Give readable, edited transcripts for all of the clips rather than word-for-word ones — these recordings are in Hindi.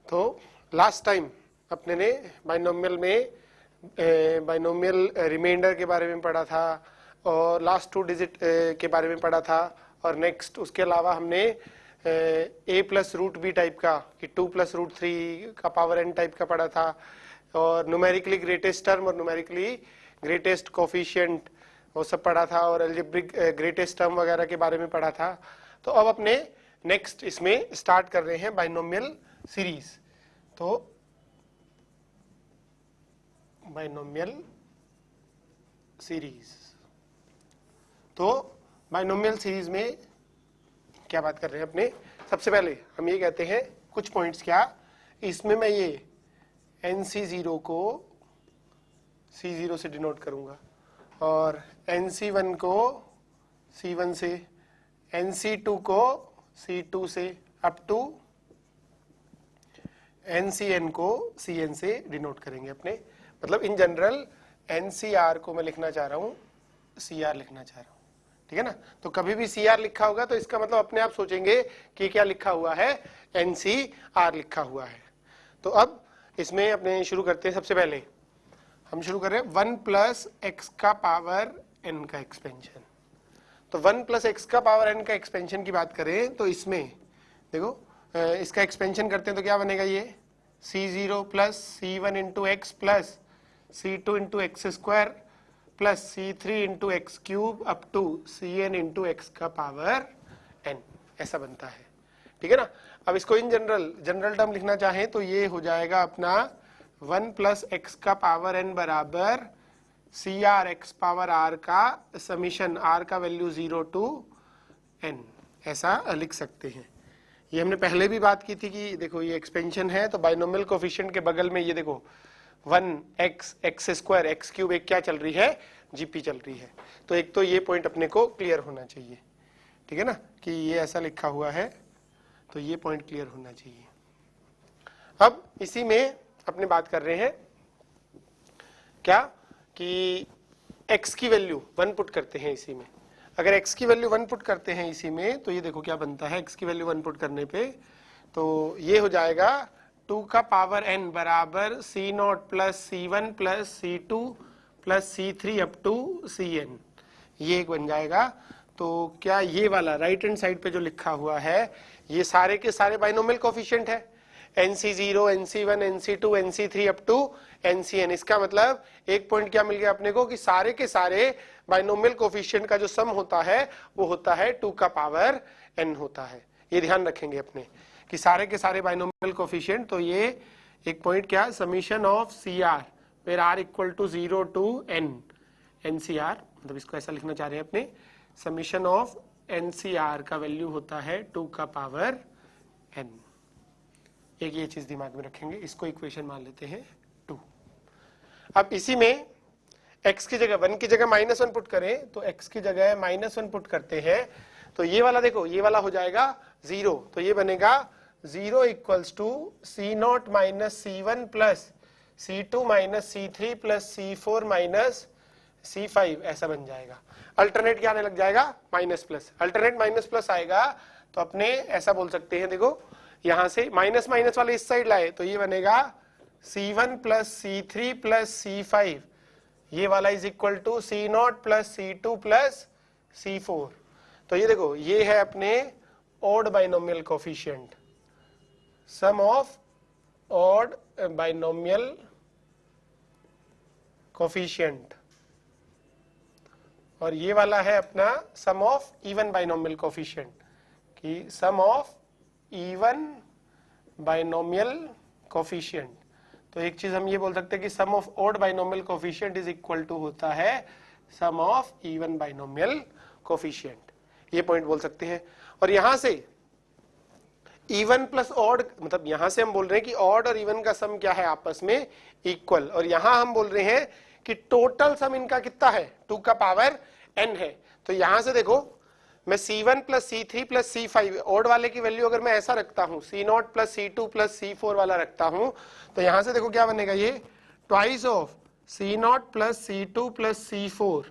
तो लास्ट टाइम अपने ने बाइनोमियल में बाइनोमियल रिमाइंडर के बारे में पढ़ा था और लास्ट 2 डिजिट के बारे में पढ़ा था, और नेक्स्ट उसके अलावा हमने a plus root B type का कि 2 प्लस रूट 3 का पावर n टाइप का पढ़ा था, और न्यूमेरिकली ग्रेटेस्ट टर्म और न्यूमेरिकली ग्रेटेस्ट कोफिशिएंट वो सब पढ़ा था, और अलजेब्रिक ग्रेटेस्ट टर्म वगैरह के बारे में पढ़ा था। तो अब अपने नेक्स्ट इसमें स्टार्ट कर रहे हैं बाइनोमियल सीरीज। तो बाइनोमियल सीरीज, तो बाइनोमियल सीरीज में क्या बात कर रहे हैं अपने, सबसे पहले हम ये कहते हैं कुछ पॉइंट्स, क्या इसमें मैं ये NC0 को C0 से डिनोट करूंगा और NC1 को C1 से, NC2 को C2 से अप टू NCN को CN से डिनोट करेंगे अपने। मतलब इन जनरल NCR को मैं लिखना चाह रहा हूं CR लिखना चाह रहा हूं, ठीक है ना। तो कभी भी CR लिखा होगा तो इसका मतलब अपने आप सोचेंगे कि क्या लिखा हुआ है, NCR लिखा हुआ है। तो अब इसमें अपने शुरू करते हैं। सबसे पहले हम शुरू कर रहे हैं 1 प्लस एक्स का पावर n का एक्सपेंशन। तो 1 प्लस एक्स का पावर n का एक्सपेंशन की बात करें तो इसमें देखो इसका एक्सपेंशन करते हैं तो क्या बनेगा, ये C0 plus C1 into X plus C2 into X square plus C3 into X cube up to CN into X का पावर n, ऐसा बनता है, ठीक है ना। अब इसको इन जनरल टर्म लिखना चाहें तो ये हो जाएगा अपना 1 प्लस एक्स का पावर n बराबर CR एक्स पावर r का समीशन r का वैल्यू 0 टू n, ऐसा लिख सकते हैं। ये हमने पहले भी बात की थी कि देखो ये एक्सपेंशन है तो बाइनोमियल कोफिशिएंट के बगल में ये देखो 1x x square x cube एक क्या चल रही है, जीपी चल रही है। तो एक तो ये पॉइंट अपने को क्लियर होना चाहिए, ठीक है ना, कि ये ऐसा लिखा हुआ है, तो ये पॉइंट क्लियर होना चाहिए। अब इसी में अपने बात कर रहे हैं क्या कि x की वैल्यू 1 पुट करते हैं इसी में। अगर x की वैल्यू 1 पुट करते हैं इसी में तो ये देखो क्या बनता है, x की वैल्यू 1 पुट करने पे तो ये हो जाएगा 2 का पावर n बराबर C0 plus C1 plus C2 plus C3 up to CN, ये एक बन जाएगा। तो क्या ये वाला राइट हैंड साइड पे जो लिखा हुआ है ये सारे के सारे बाइनोमियल कोफिशिएंट है, NC0 NC1 NC2 NC3 up to NCN। इसका मतलब एक पॉइंट क्या मिल गया अपने को कि सारे के सारे बाइनोमियल कोफिशिएंट का जो सम होता है वो होता है 2 का पावर n होता है। ये ध्यान रखेंगे अपने कि सारे के सारे बाइनोमियल कोफिशिएंट, तो ये एक पॉइंट क्या, summation of CR where R equal to 0 to n NCR, मतलब इसको ऐसा लिखना चाह रहे हैं अपने, समीशन ऑफ NCR का वैल्यू होता है 2 का पावर n। एक ये चीज दिमाग में रखेंगे, इसको इक्वेशन मान लेते हैं 2। अब इसी में x की जगह 1 की जगह -1 पुट करें तो x की जगह -1 पुट करते हैं तो ये वाला देखो ये वाला हो जाएगा 0, तो ये बनेगा 0 equals to C0 minus C1 plus C2 minus C3 plus C4 minus C5, ऐसा बन जाएगा। अल्टरनेट क्या आने लग जाएगा, minus plus, alternate minus plus आएगा तो अपने ऐसा बोल सकते हैं, देखो यहां से माइनस माइनस वाले इस साइड लाए तो ये बनेगा C1 plus C3 plus C5, ये वाला is equal to C0 plus C2 plus C4। तो ये देखो ये है अपने odd binomial coefficient, sum of odd binomial coefficient, और ये वाला है अपना sum of even binomial coefficient, कि sum of even binomial coefficient. तो एक चीज हम ये बोल सकते हैं कि sum of odd binomial coefficient is equal to होता है sum of even binomial coefficient, ये पॉइंट बोल सकते हैं। और यहां से इवन प्लस ऑड, मतलब यहां से हम बोल रहे हैं कि ऑड और इवन का सम क्या है, आपस में इक्वल, और यहां हम बोल रहे हैं कि टोटल सम इनका कितना है, 2 का पावर n है। तो यहां से देखो मैं C1 plus C3 plus C5 odd वाले की वैल्यू अगर मैं ऐसा रखता हूं, C0 plus C2 plus C4 वाला रखता हूं, तो यहां से देखो क्या बनेगा, ये twice of C0 plus C2 plus C4,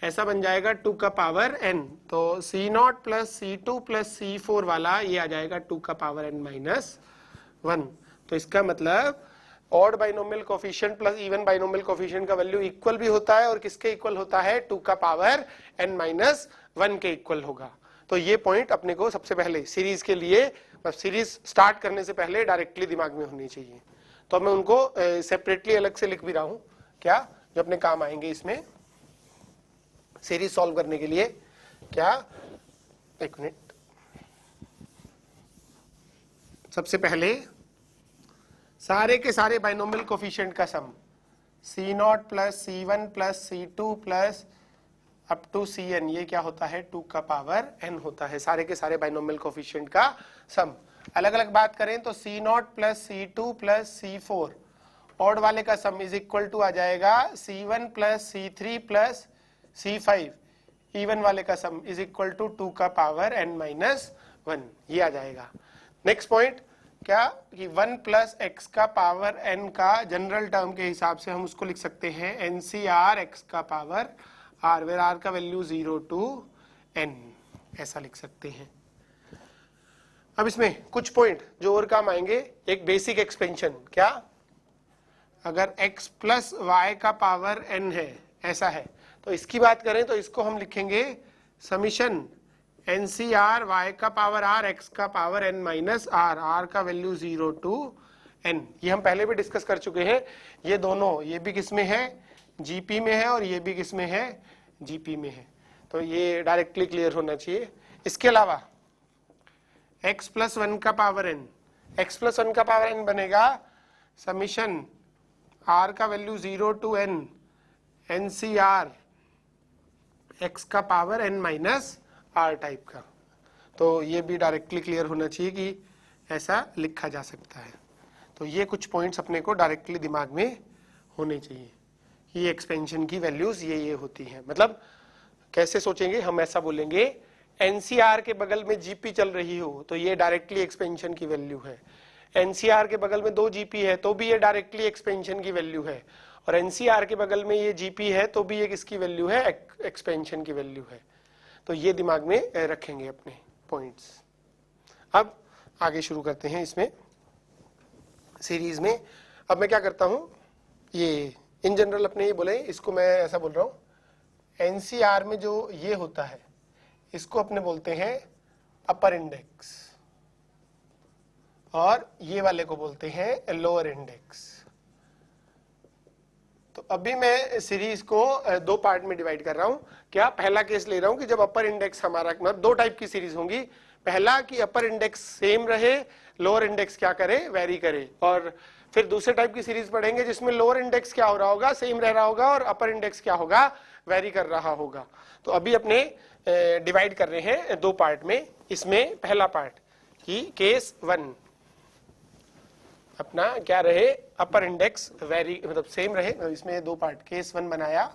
ऐसा बन जाएगा 2 का पावर n। तो C0 plus C2 plus C4 वाला ये आ जाएगा 2 का पावर n माइनस 1। तो इसका मतलब odd binomial coefficient plus even binomial coefficient का वैल्यू इक्वल भी होता है, और किसके इक्वल होता है, 2 का पावर n-1 के इक्वल होगा। तो ये पॉइंट अपने को सबसे पहले सीरीज के लिए, सीरीज स्टार्ट करने से पहले डायरेक्टली दिमाग में होनी चाहिए। तो मैं उनको सेपरेटली अलग से लिख भी रहा हूं, क्या, जो अपने काम आएंगे इसमें सीरीज सॉल्व करने के लिए। क्या, एक मिनट, सबसे पहले सारे के सारे बाइनोमियल कोफिशिएंट का sum C0 plus C1 plus C2 plus up to Cn, ये क्या होता है, 2 का पावर n होता है, सारे के सारे बाइनोमियल कोफिशिएंट का सम। अलग अलग बात करें तो C0 plus C2 plus C4 odd वाले का सम इज इक्वल टू आ जाएगा C1 plus C3 plus C5, even वाले का सम इज इक्वल टू 2 का पावर n-1, ये आ जाएगा। नेक्स्ट पॉइंट क्या, कि 1 प्लस एक्स का पावर n का जनरल टर्म के हिसाब से हम उसको लिख सकते हैं NCR x का पावर r, वेयर r का वैल्यू 0 to n, ऐसा लिख सकते हैं। अब इसमें कुछ पॉइंट जो और काम आएंगे, एक बेसिक एक्सपेंशन, क्या, अगर x प्लस वाई का पावर n है, ऐसा है, तो इसकी बात करें तो इसको हम लिखेंगे समीशन NCR y का पावर r x का पावर n-r, r का वैल्यू 0 to n। ये हम पहले भी डिस्कस कर चुके हैं। ये दोनों, ये भी किस में है, GP में है, और ये भी किस में है, GP में है। तो ये डायरेक्टली क्लियर होना चाहिए। इसके अलावा x प्लस 1 का पावर n, x प्लस 1 का पावर n बनेगा समीशन r का value 0 to n NCR x का पावर n-r टाइप का। तो ये भी डायरेक्टली क्लियर होना चाहिए कि ऐसा लिखा जा सकता है। तो ये कुछ पॉइंट्स अपने को डायरेक्टली दिमाग में होने चाहिए कि एक्सपेंशन की वैल्यूज ये होती हैं। मतलब कैसे सोचेंगे हम, ऐसा बोलेंगे NCR के बगल में GP चल रही हो तो ये डायरेक्टली एक्सपेंशन की वैल्यू है, NCR के बगल में 2 GP है तो भी ये डायरेक्टली एक्सपेंशन की वैल्यू है, और NCR के बगल में ये GP है तो भी ये किसकी वैल्यू है, एक्सपेंशन की वैल्यू है। तो ये दिमाग में रखेंगे अपने पॉइंट्स। अब आगे शुरू करते हैं इसमें सीरीज में। अब मैं क्या करता हूं, ये इन जनरल अपने ये बोले, इसको मैं ऐसा बोल रहा हूं, NCR में जो ये होता है इसको अपने बोलते हैं अपर इंडेक्स, और ये वाले को बोलते हैं लोअर इंडेक्स। तो अभी मैं सीरीज को 2 पार्ट में डिवाइड कर रहा हूं। क्या, पहला केस ले रहा हूं कि जब अपर इंडेक्स हमारा, मतलब 2 टाइप की सीरीज होंगी। पहला कि अपर इंडेक्स सेम रहे, लोअर इंडेक्स क्या करे, वेरी करे। और फिर दूसरे टाइप की सीरीज पढ़ेंगे जिसमें लोअर इंडेक्स क्या हो रहा होगा, सेम रह रहा होगा, और अपर इंडेक्स क्या होगा, वेरी कर रहा होगा। तो अभी अपने डिवाइड कर रहे हैं 2 पार्ट में। इसमें पहला पार्ट कि केस 1 अपना क्या रहे, अपर इंडेक्स वेरी, मतलब सेम रहे। इसमें 2 पार्ट, केस 1 बनाया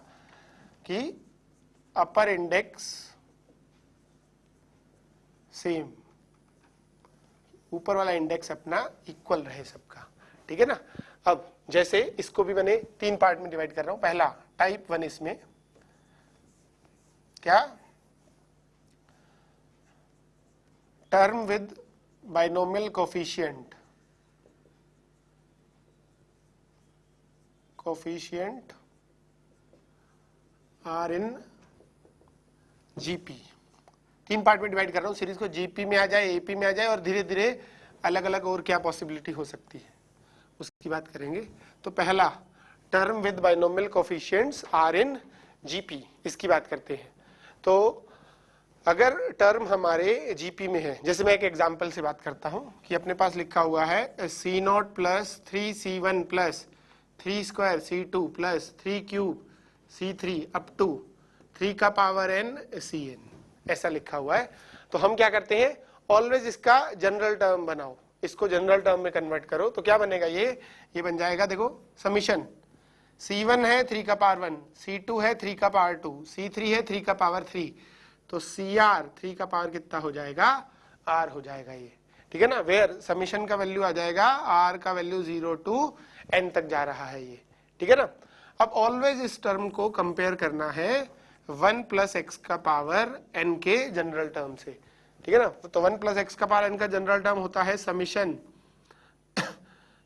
कि अपर इंडेक्स सेम, ऊपर वाला इंडेक्स अपना इक्वल रहे सबका, ठीक है ना। अब जैसे इसको भी मैंने 3 पार्ट में डिवाइड कर रहा हूं। पहला टाइप 1, इसमें क्या, term with binomial coefficient, are in GP। 3 part में डिवाइड कर रहा हूं सीरीज को, GP में आ जाए, AP में आ जाए, और धीरे धीरे अलग अलग और क्या पॉसिबिलिटी हो सकती है उसकी बात करेंगे। तो पहला term with binomial coefficients are in GP, इसकी बात करते हैं। तो अगर टर्म हमारे GP में है, जैसे मैं एक एग्जांपल से बात करता हूं कि अपने पास लिखा हुआ है C0 plus 3C1 plus 3 square C2 plus 3 cube C3 up to 3 का पावर n Cn, ऐसा लिखा हुआ है। तो हम क्या करते हैं, ऑलवेज इसका जनरल टर्म बनाओ, इसको जनरल टर्म में कन्वर्ट करो। तो क्या बनेगा, ये बन जाएगा, देखो समीशन C1 है 3 का पावर 1, C2 है 3 का पावर 2, C3 है 3 का पावर 3, तो CR 3 का पावर कितना हो जाएगा, R हो जाएगा ये, ठीक है ना। वेयर समीशन का वैल्यू आ जाएगा, R का वैल्यू 0 to n तक जा रहा है ये, ठीक है ना। अब ऑलवेज इस टर्म को कंपेयर करना है 1 प्लस एक्स का पावर n के जनरल टर्म से, ठीक है ना। तो 1 प्लस एक्स का पावर n का जनरल टर्म होता है summation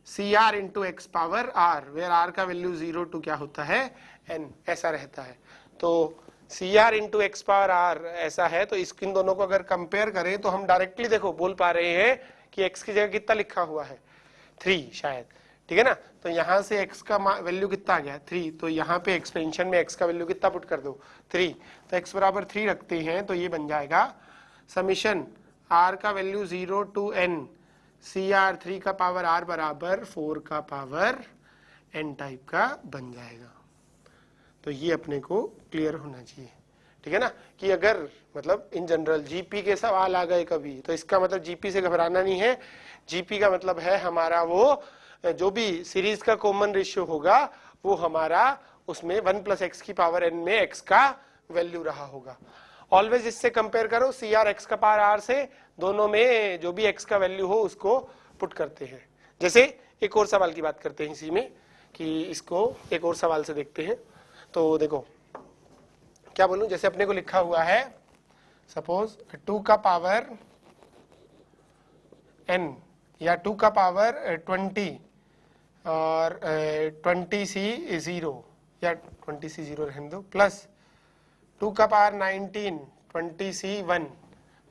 C R into X power R, where R का वैल्यू 0 टू क्या होता है n, ऐसा रहता है। तो C R into X power R ऐसा है, तो इन दोनों को अगर कंपेयर करें तो हम डायरेक्टली देखो बोल पा रहे हैं कि x की जगह कितना लिखा हुआ है 3 शायद, ठीक है ना। तो यहां से x का वैल्यू कितना आ गया 3, तो यहाँ पे एक्सपेंशन में x का वैल्यू कितना पुट कर दो 3, तो x बराबर 3 रखते हैं तो ये बन जाएगा समीशन r का value 0 to n C R 3 का पावर r बराबर 4 का पावर n टाइप का बन जाएगा। तो ये अपने को क्लियर होना चाहिए, ठीक है ना, कि अगर मतलब इन जनरल जीपी के सवाल आ गए कभी तो इसका मतलब जीपी से घबराना नहीं है। जीपी का मतलब है हमारा वो जो भी सीरीज का कॉमन रेशियो होगा वो हमारा उसमें 1 प्लस एक्स की पावर n में x का वैल्यू रहा होगा। ऑलवेज इससे कंपेयर करो सी आर एक्स का पावर r से, दोनों में जो भी x का वैल्यू हो उसको पुट करते हैं। जैसे एक और सवाल की बात करते हैं इसी में, कि इसको एक और सवाल से देखते हैं। तो देखो क्या बोलूं, जैसे अपने को लिखा हुआ है सपोज 2 का पावर n या 2 का पावर 20 और 20c 0 या 20c 0 रहने दो, प्लस 2 का पावर 19 20c 1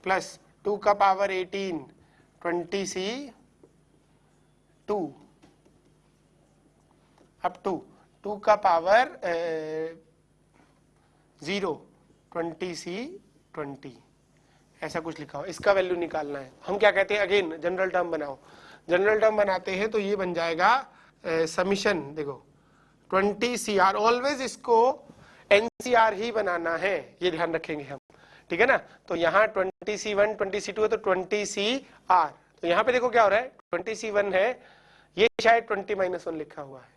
प्लस 2 का पावर 18 20c 2 अप टू 2 का पावर 0 20c 20, ऐसा कुछ लिखा हो, इसका वैल्यू निकालना है। हम क्या कहते हैं, अगेन जनरल टर्म बनाओ, जनरल टर्म बनाते हैं तो ये बन जाएगा समीशन, देखो 20cr, ऑलवेज इसको एनसीआर ही बनाना है, ये ध्यान रखेंगे हम, ठीक है ना। तो यहाँ 20c1 20c2 है तो 20cr, तो यहाँ पे देखो क्या हो रहा है 20c1 है, ये शायद 20 - 1 लिखा हुआ है,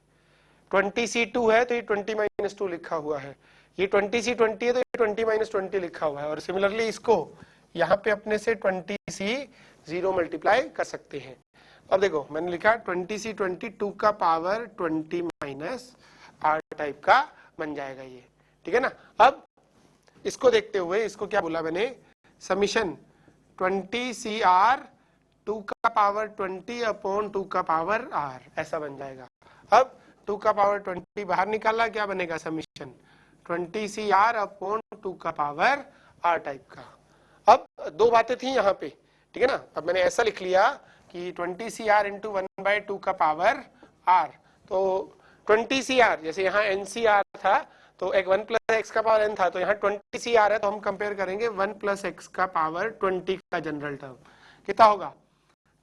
20c2 है तो ये 20 - 2 लिखा हुआ है, ये 20c20 है तो ये 20 - 20 लिखा हुआ है, और सिमिलरली इसको यहाँ पे अपने से 20c0 मल्टीप्लाई कर सकते हैं। अब देखो मैंने लिखा 20c20 2 का पावर 20 माइनस r टाइप का बन जाएगा ये, ठीक है ना। अब इसको देखते हुए इसको क्या बोला मैंने, समीशन 20cr 2 का पावर 20 अपॉन 2 का पावर r, ऐसा बन जाएगा। अब 2 का पावर 20 बाहर निकाला, क्या बनेगा समीशन 20cr अपॉन 2 का पावर r टाइप का। अब दो बातें थी यहाँ पे, ठीक है ना। अब मैंने ऐसा लिख लिया कि 20cr इंटू 1/2 का पावर r, तो 20cr जैसे यहाँ ncr था तो एक 1 प्लस एक्स का पावर n था, तो यहाँ 20cr है तो हम कंपेयर करेंगे 1 प्लस एक्स का पावर 20 का जनरल टर्म कितना होगा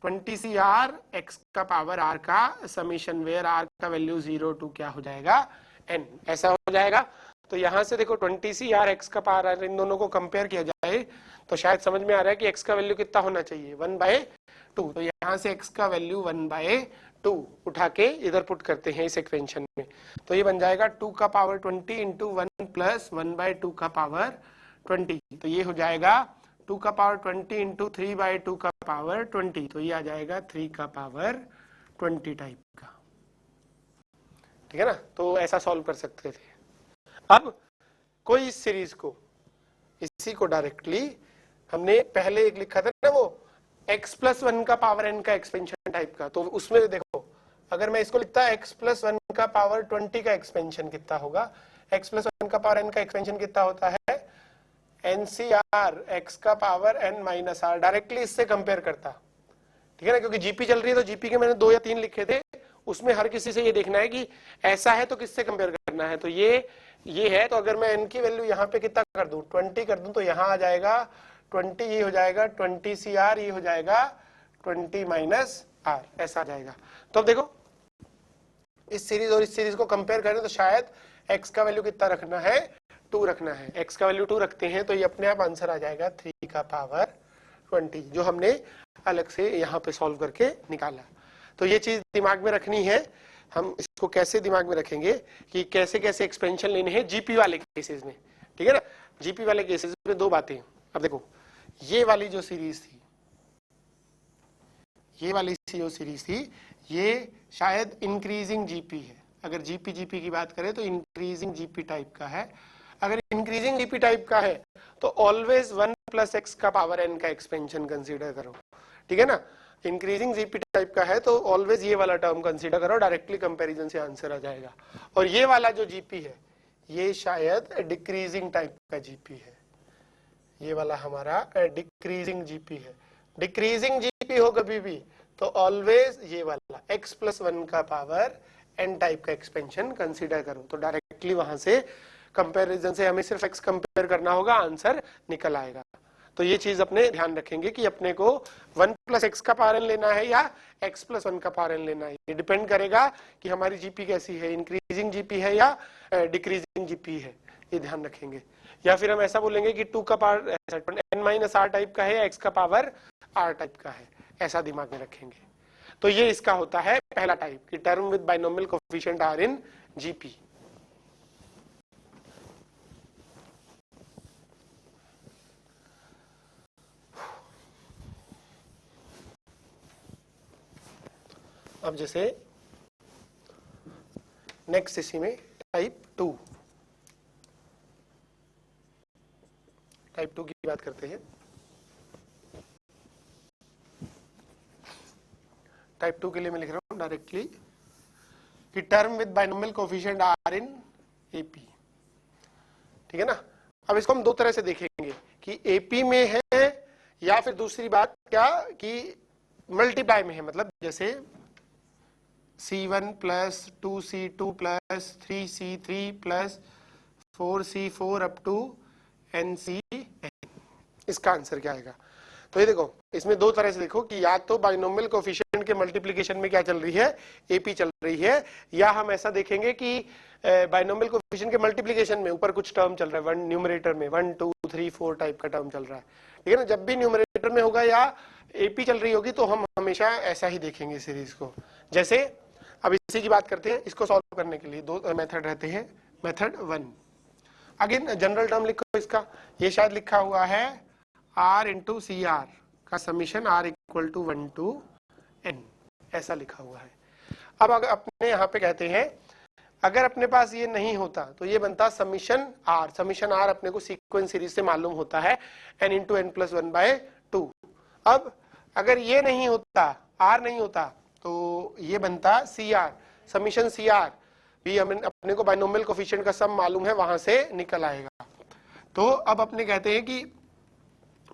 20cr x का पावर r का समीशन वेयर r का वैल्यू 0 टू क्या हो जाएगा n, ऐसा हो जाएगा। तो यहाँ से देखो 20cr x का पावर r, इन दोनों को कंपेयर किया जाए तो शायद समझ में आ रहा है कि x का वैल्यू कितना होना चाहिए 1/2, तो यहाँ से x का वैल्यू 1/2 उठा के इधर पुट करते हैं इस इक्वेशन में, तो ये बन जाएगा 2 का पावर 20 इंटू 1 प्लस 1/2 का पावर 20, तो ये हो जाएगा 2 का पावर 20 इंटू 3/2 का पावर 20, तो ये आ जाएगा 3 का पावर 20 टाइप का, ठीक है ना। तो ऐसा सॉल्व कर सकते थे। अब कोई इस सीरीज को, इसी को डायरेक्टली हमने पहले एक लिखा था ना वो x प्लस 1 का पावर n का एक्सपेंशन टाइप का, तो उसमें देखो अगर मैं इसको लिखता x प्लस 1 का पावर 20 का एक्सपेंशन कितना होगा, x प्लस 1 का पावर n का एक्सपेंशन कितना होता है NCR x का power n minus r, directly इससे कंपेयर करता, ठीक है ना, क्योंकि जीपी चल रही है तो जीपी के मैंने 2 या 3 लिखे थे, उसमें हर किसी से ये देखना है कि ऐसा है तो किससे कंपेयर करना है, तो ये है, तो अगर मैं n की वैल्यू यहाँ पे कितना कर दूं 20 कर दूं तो यहाँ आ जाएगा 20, ये हो जाएगा 20cr, ये हो जाएगा 20 माइनस r, ऐसा आ जाएगा। तो अब देखो इस सीरीज और इस सीरीज को कंपेयर करें तो शायद x का वैल्यू कितना रखना है 2 रखना है, x का वैल्यू 2 रखते हैं तो ये अपने आप आंसर आ जाएगा 3 का पावर 20, जो हमने अलग से यहाँ पे सॉल्व करके निकाला। तो ये चीज दिमाग में रखनी है, हम इसको कैसे दिमाग में रखेंगे कि कैसे कैसे एक्सपेंशन लेने हैं जीपी वाले केसेस में, ठीक है ना। जीपी वाले केसेस में 2 बातें, अब देखो ये वाली जो सीरीज थी, ये वाली जो सीरीज थी ये शायद इंक्रीजिंग जीपी है, अगर जीपी की बात करें तो इंक्रीजिंग जीपी टाइप का है। अगर इंक्रीजिंग जीपी टाइप का है तो ऑलवेज 1 प्लस एक्स का पावर n का एक्सपेंशन कंसीडर करो, ठीक है ना। इंक्रीजिंग जीपी टाइप का है तो ऑलवेज ये वाला टर्म कंसीडर करो, डायरेक्टली कंपैरिजन से आंसर आ जाएगा। और ये वाला जो जीपी है ये शायद डिक्रीजिंग टाइप का जीपी है, ये वाला हमारा डिक्रीजिंग जीपी है। डिक्रीजिंग जीपी हो कभी भी तो ऑलवेज ये वाला x+1 का पावर n टाइप का एक्सपेंशन कंसीडर करो, तो डायरेक्टली वहां से कंपैरिजन से हमें सिर्फ x कंपेयर करना होगा, आंसर निकल आएगा। तो ये चीज अपने ध्यान रखेंगे कि अपने को 1+x का पावर n लेना है या x+1 का पावर n लेना है। ये डिपेंड करेगा कि हमारी जीपी कैसी है, इंक्रीजिंग जीपी है या डिक्रीजिंग जीपी है, ये ध्यान रखेंगे। या फिर हम ऐसा बोलेंगे कि 2 का पावर n-r टाइप का है या x का पावर r टाइप का है, ऐसा दिमाग में रखेंगे। तो ये इसका होता है पहला टाइप कि term with binomial coefficient are in GP. अब जैसे नेक्स्ट इसी में टाइप 2 की बात करते हैं। टाइप 2 के लिए मैं लिख रहा हूं डायरेक्टली कि term with binomial coefficient are in AP, ठीक है ना। अब इसको हम दो तरह से देखेंगे कि एपी में है या फिर दूसरी बात क्या कि मल्टीप्लाई में है, मतलब जैसे C1 plus 2C2 plus 3C3 plus 4C4 up to NCN, इसका आंसर क्या आएगा। तो ये देखो इसमें दो तरह से देखो कि या तो बाइनोमियल कोएफिशिएंट के मल्टीप्लिकेशन में क्या चल रही है, एपी चल रही है, या हम ऐसा देखेंगे कि बाइनोमियल कोएफिशिएंट के मल्टीप्लिकेशन में ऊपर कुछ टर्म चल रहा है, वन न्यूमरेटर में 1 2 3 4 टाइप का टर्म चल रहा है, ठीक है ना। जब भी न्यूमरेटर में होगा या एपी चल रही होगी तो हम हमेशा ऐसा ही देखेंगे सीरीज को। जैसे अब इसी की बात करते हैं, इसको सॉल्व करने के लिए दो मेथड रहते हैं। मेथड 1 अगेन जनरल टर्म लिखो इसका, ये शायद लिखा हुआ है r इंटू सी आर का summation r equal to 1 to n, ऐसा लिखा हुआ है। अब अगर अपने यहाँ पे कहते हैं अगर अपने पास ये नहीं होता तो ये बनता समीशन r अपने को सीक्वेंस सीरीज से मालूम होता है n इंटू n प्लस 1/2। अब अगर ये नहीं होता, r नहीं होता, तो ये बनता CR, समीशन CR भी हमें अपने को बाइनोमियल कोएफिशिएंट का सम मालूम है, वहां से निकल आएगा। तो अब अपने कहते हैं कि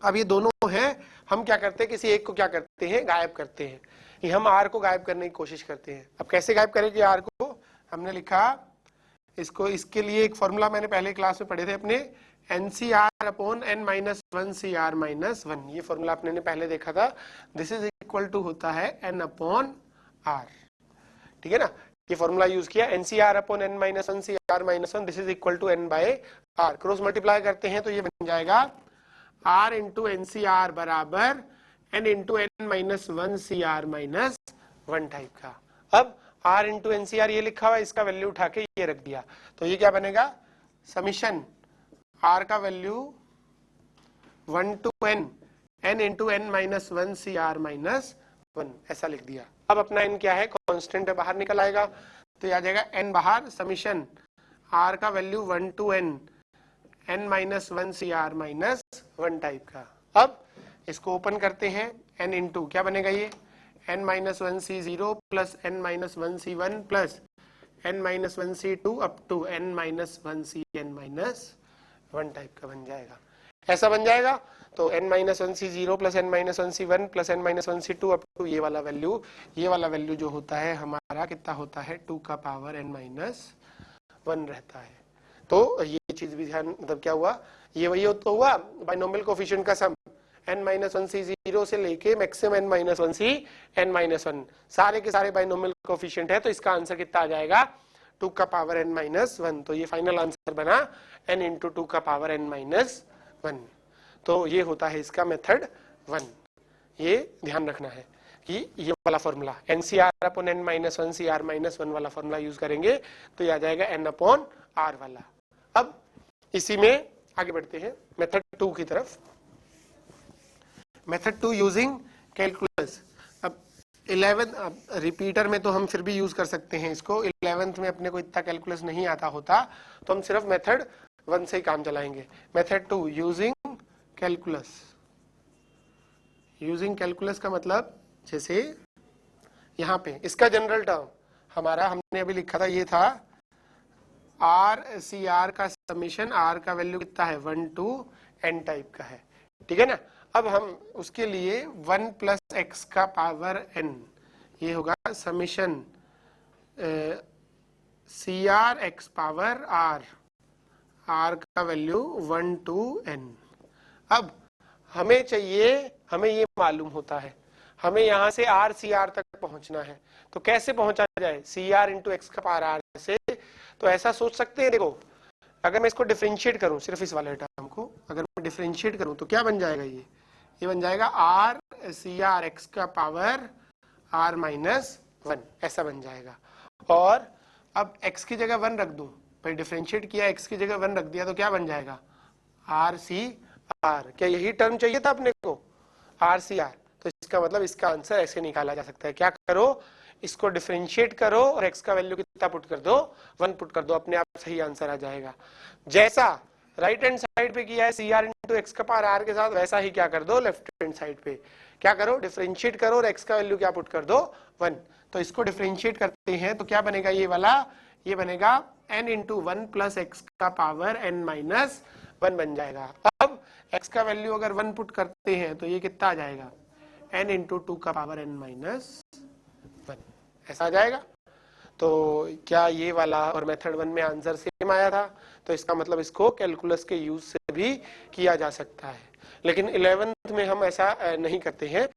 अब ये दोनों हैं, हम क्या करते हैं किसी एक को क्या करते हैं गायब करते हैं, ये हम r को गायब करने की कोशिश करते हैं। अब कैसे गायब करेंगे r को, हमने लिखा इसको, इसके लिए एक फॉर्मूला मैंने पहले क्लास में पढ़े थे अपने, NCR अपॉन n-1 CR-1, ये फॉर्मूला आपने पहले देखा था। दिस इज इक्वल टू होता है n अपॉन r, ठीक है ना। ये फॉर्मूला यूज किया NCR upon n-1 CR-1, this is equal to n by r। Cross multiply करते हैं तो ये बन जाएगा r इंटू NCR बराबर n into n-1 CR-1 type का। अब r इंटू NCR ये लिखा हुआ है, इसका वैल्यू उठा के ये रख दिया, तो ये क्या बनेगा समीशन r का value 1 to n into n-1 CR-1, ऐसा लिख दिया। अब अपना n क्या है, कांस्टेंट है, बाहर निकल आएगा, तो ये आ जाएगा n बाहर, समीशन r का value 1 to n-1 CR-1 type का। अब इसको ओपन करते हैं, n इंटू क्या बनेगा ये n-1 C0 plus n-1 C1 plus n-1 C2 up to n-1 CN-1 type का बन जाएगा, ऐसा बन जाएगा। तो n-1 C0 plus n-1 C1 plus n-1 C2 up to ये वाला वैल्यू जो होता है हमारा कितना होता है 2 का पावर n-1 रहता है। तो ये चीज भी ध्यान, मतलब क्या हुआ, ये वही तो हुआ बाइनोमियल कोएफिशिएंट का सम n-1 C0 से लेके मैक्सिमम n-1 CN-1, सारे के सारे बाइनोमियल कोएफिशिएंट है, तो इसका आंसर कितना आ जाएगा 2 का पावर n-1। तो ये फाइनल आंसर बना n इंटू 2 का पावर n-1। तो ये होता है इसका मेथड 1। ये ध्यान रखना है कि ये वाला formula NCR upon n-1 CR-1 वाला फॉर्मूला यूज करेंगे तो ये आ जाएगा n अपॉन r वाला। अब इसी में आगे बढ़ते हैं मेथड 2 की तरफ। Method 2 using calculus. अब 11 रिपीटर में तो हम फिर भी यूज कर सकते हैं इसको, 11th में अपने को इतना कैलकुलस नहीं आता होता तो हम सिर्फ मेथड 1 से ही काम चलाएंगे। Method 2 using calculus. Using calculus का मतलब जैसे यहाँ पे इसका जनरल टर्म हमारा हमने अभी लिखा था, ये था आर सी आर का समीशन, आर का वैल्यू कितना है 1 to n टाइप का है, ठीक है ना। अब हम उसके लिए 1 प्लस एक्स का पावर n, ये होगा summation C R X power R, R का वैल्यू 1 to n। अब हमें चाहिए, हमें ये मालूम होता है हमें यहां से आर सी आर तक पहुंचना है, तो कैसे पहुंचा जाए सी आर इंटू एक्स का पावर आर से। तो ऐसा सोच सकते हैं, देखो अगर मैं इसको डिफरेंशिएट करूं, सिर्फ इस वाले टर्म को अगर मैं डिफरेंशिएट करूं तो क्या बन जाएगा, ये बन जाएगा आर सी आर एक्स का पावर आर माइनस 1, ऐसा बन जाएगा। और अब x की जगह 1 रख दूं, फिर डिफरेंशिएट किया x की जगह 1 रख दिया तो क्या बन जाएगा आर सी आर। क्या यही टर्म चाहिए था अपने को आर सी आर? तो इसका मतलब इसका आंसर ऐसे निकाला जा सकता है, क्या करो इसको डिफरेंशिएट करो और x का वैल्यू कितना पुट कर दो 1 पुट कर दो, अपने आप सही आंसर आ जाएगा। जैसा राइट हैंड साइड पे किया है सी आर इंटू एक्स का पावर आर के साथ, वैसा ही क्या कर दो लेफ्ट हैंड साइड पे क्या करो डिफरेंशिएट करो और x का वैल्यू क्या पुट कर दो 1। तो इसको डिफरेंशिएट करते हैं तो क्या बनेगा, ये वाला ये बनेगा n इंटू 1 प्लस एक्स का पावर n माइनस 1 बन जाएगा। अब x का वैल्यू अगर 1 पुट करते हैं तो ये कितना आ जाएगा n इंटू 2 का पावर n माइनस 1, ऐसा आ जाएगा। तो क्या ये वाला और मेथड 1 में आंसर सेम आया था? तो इसका मतलब इसको कैलकुलस के यूज से भी किया जा सकता है, लेकिन 11th में हम ऐसा नहीं करते हैं।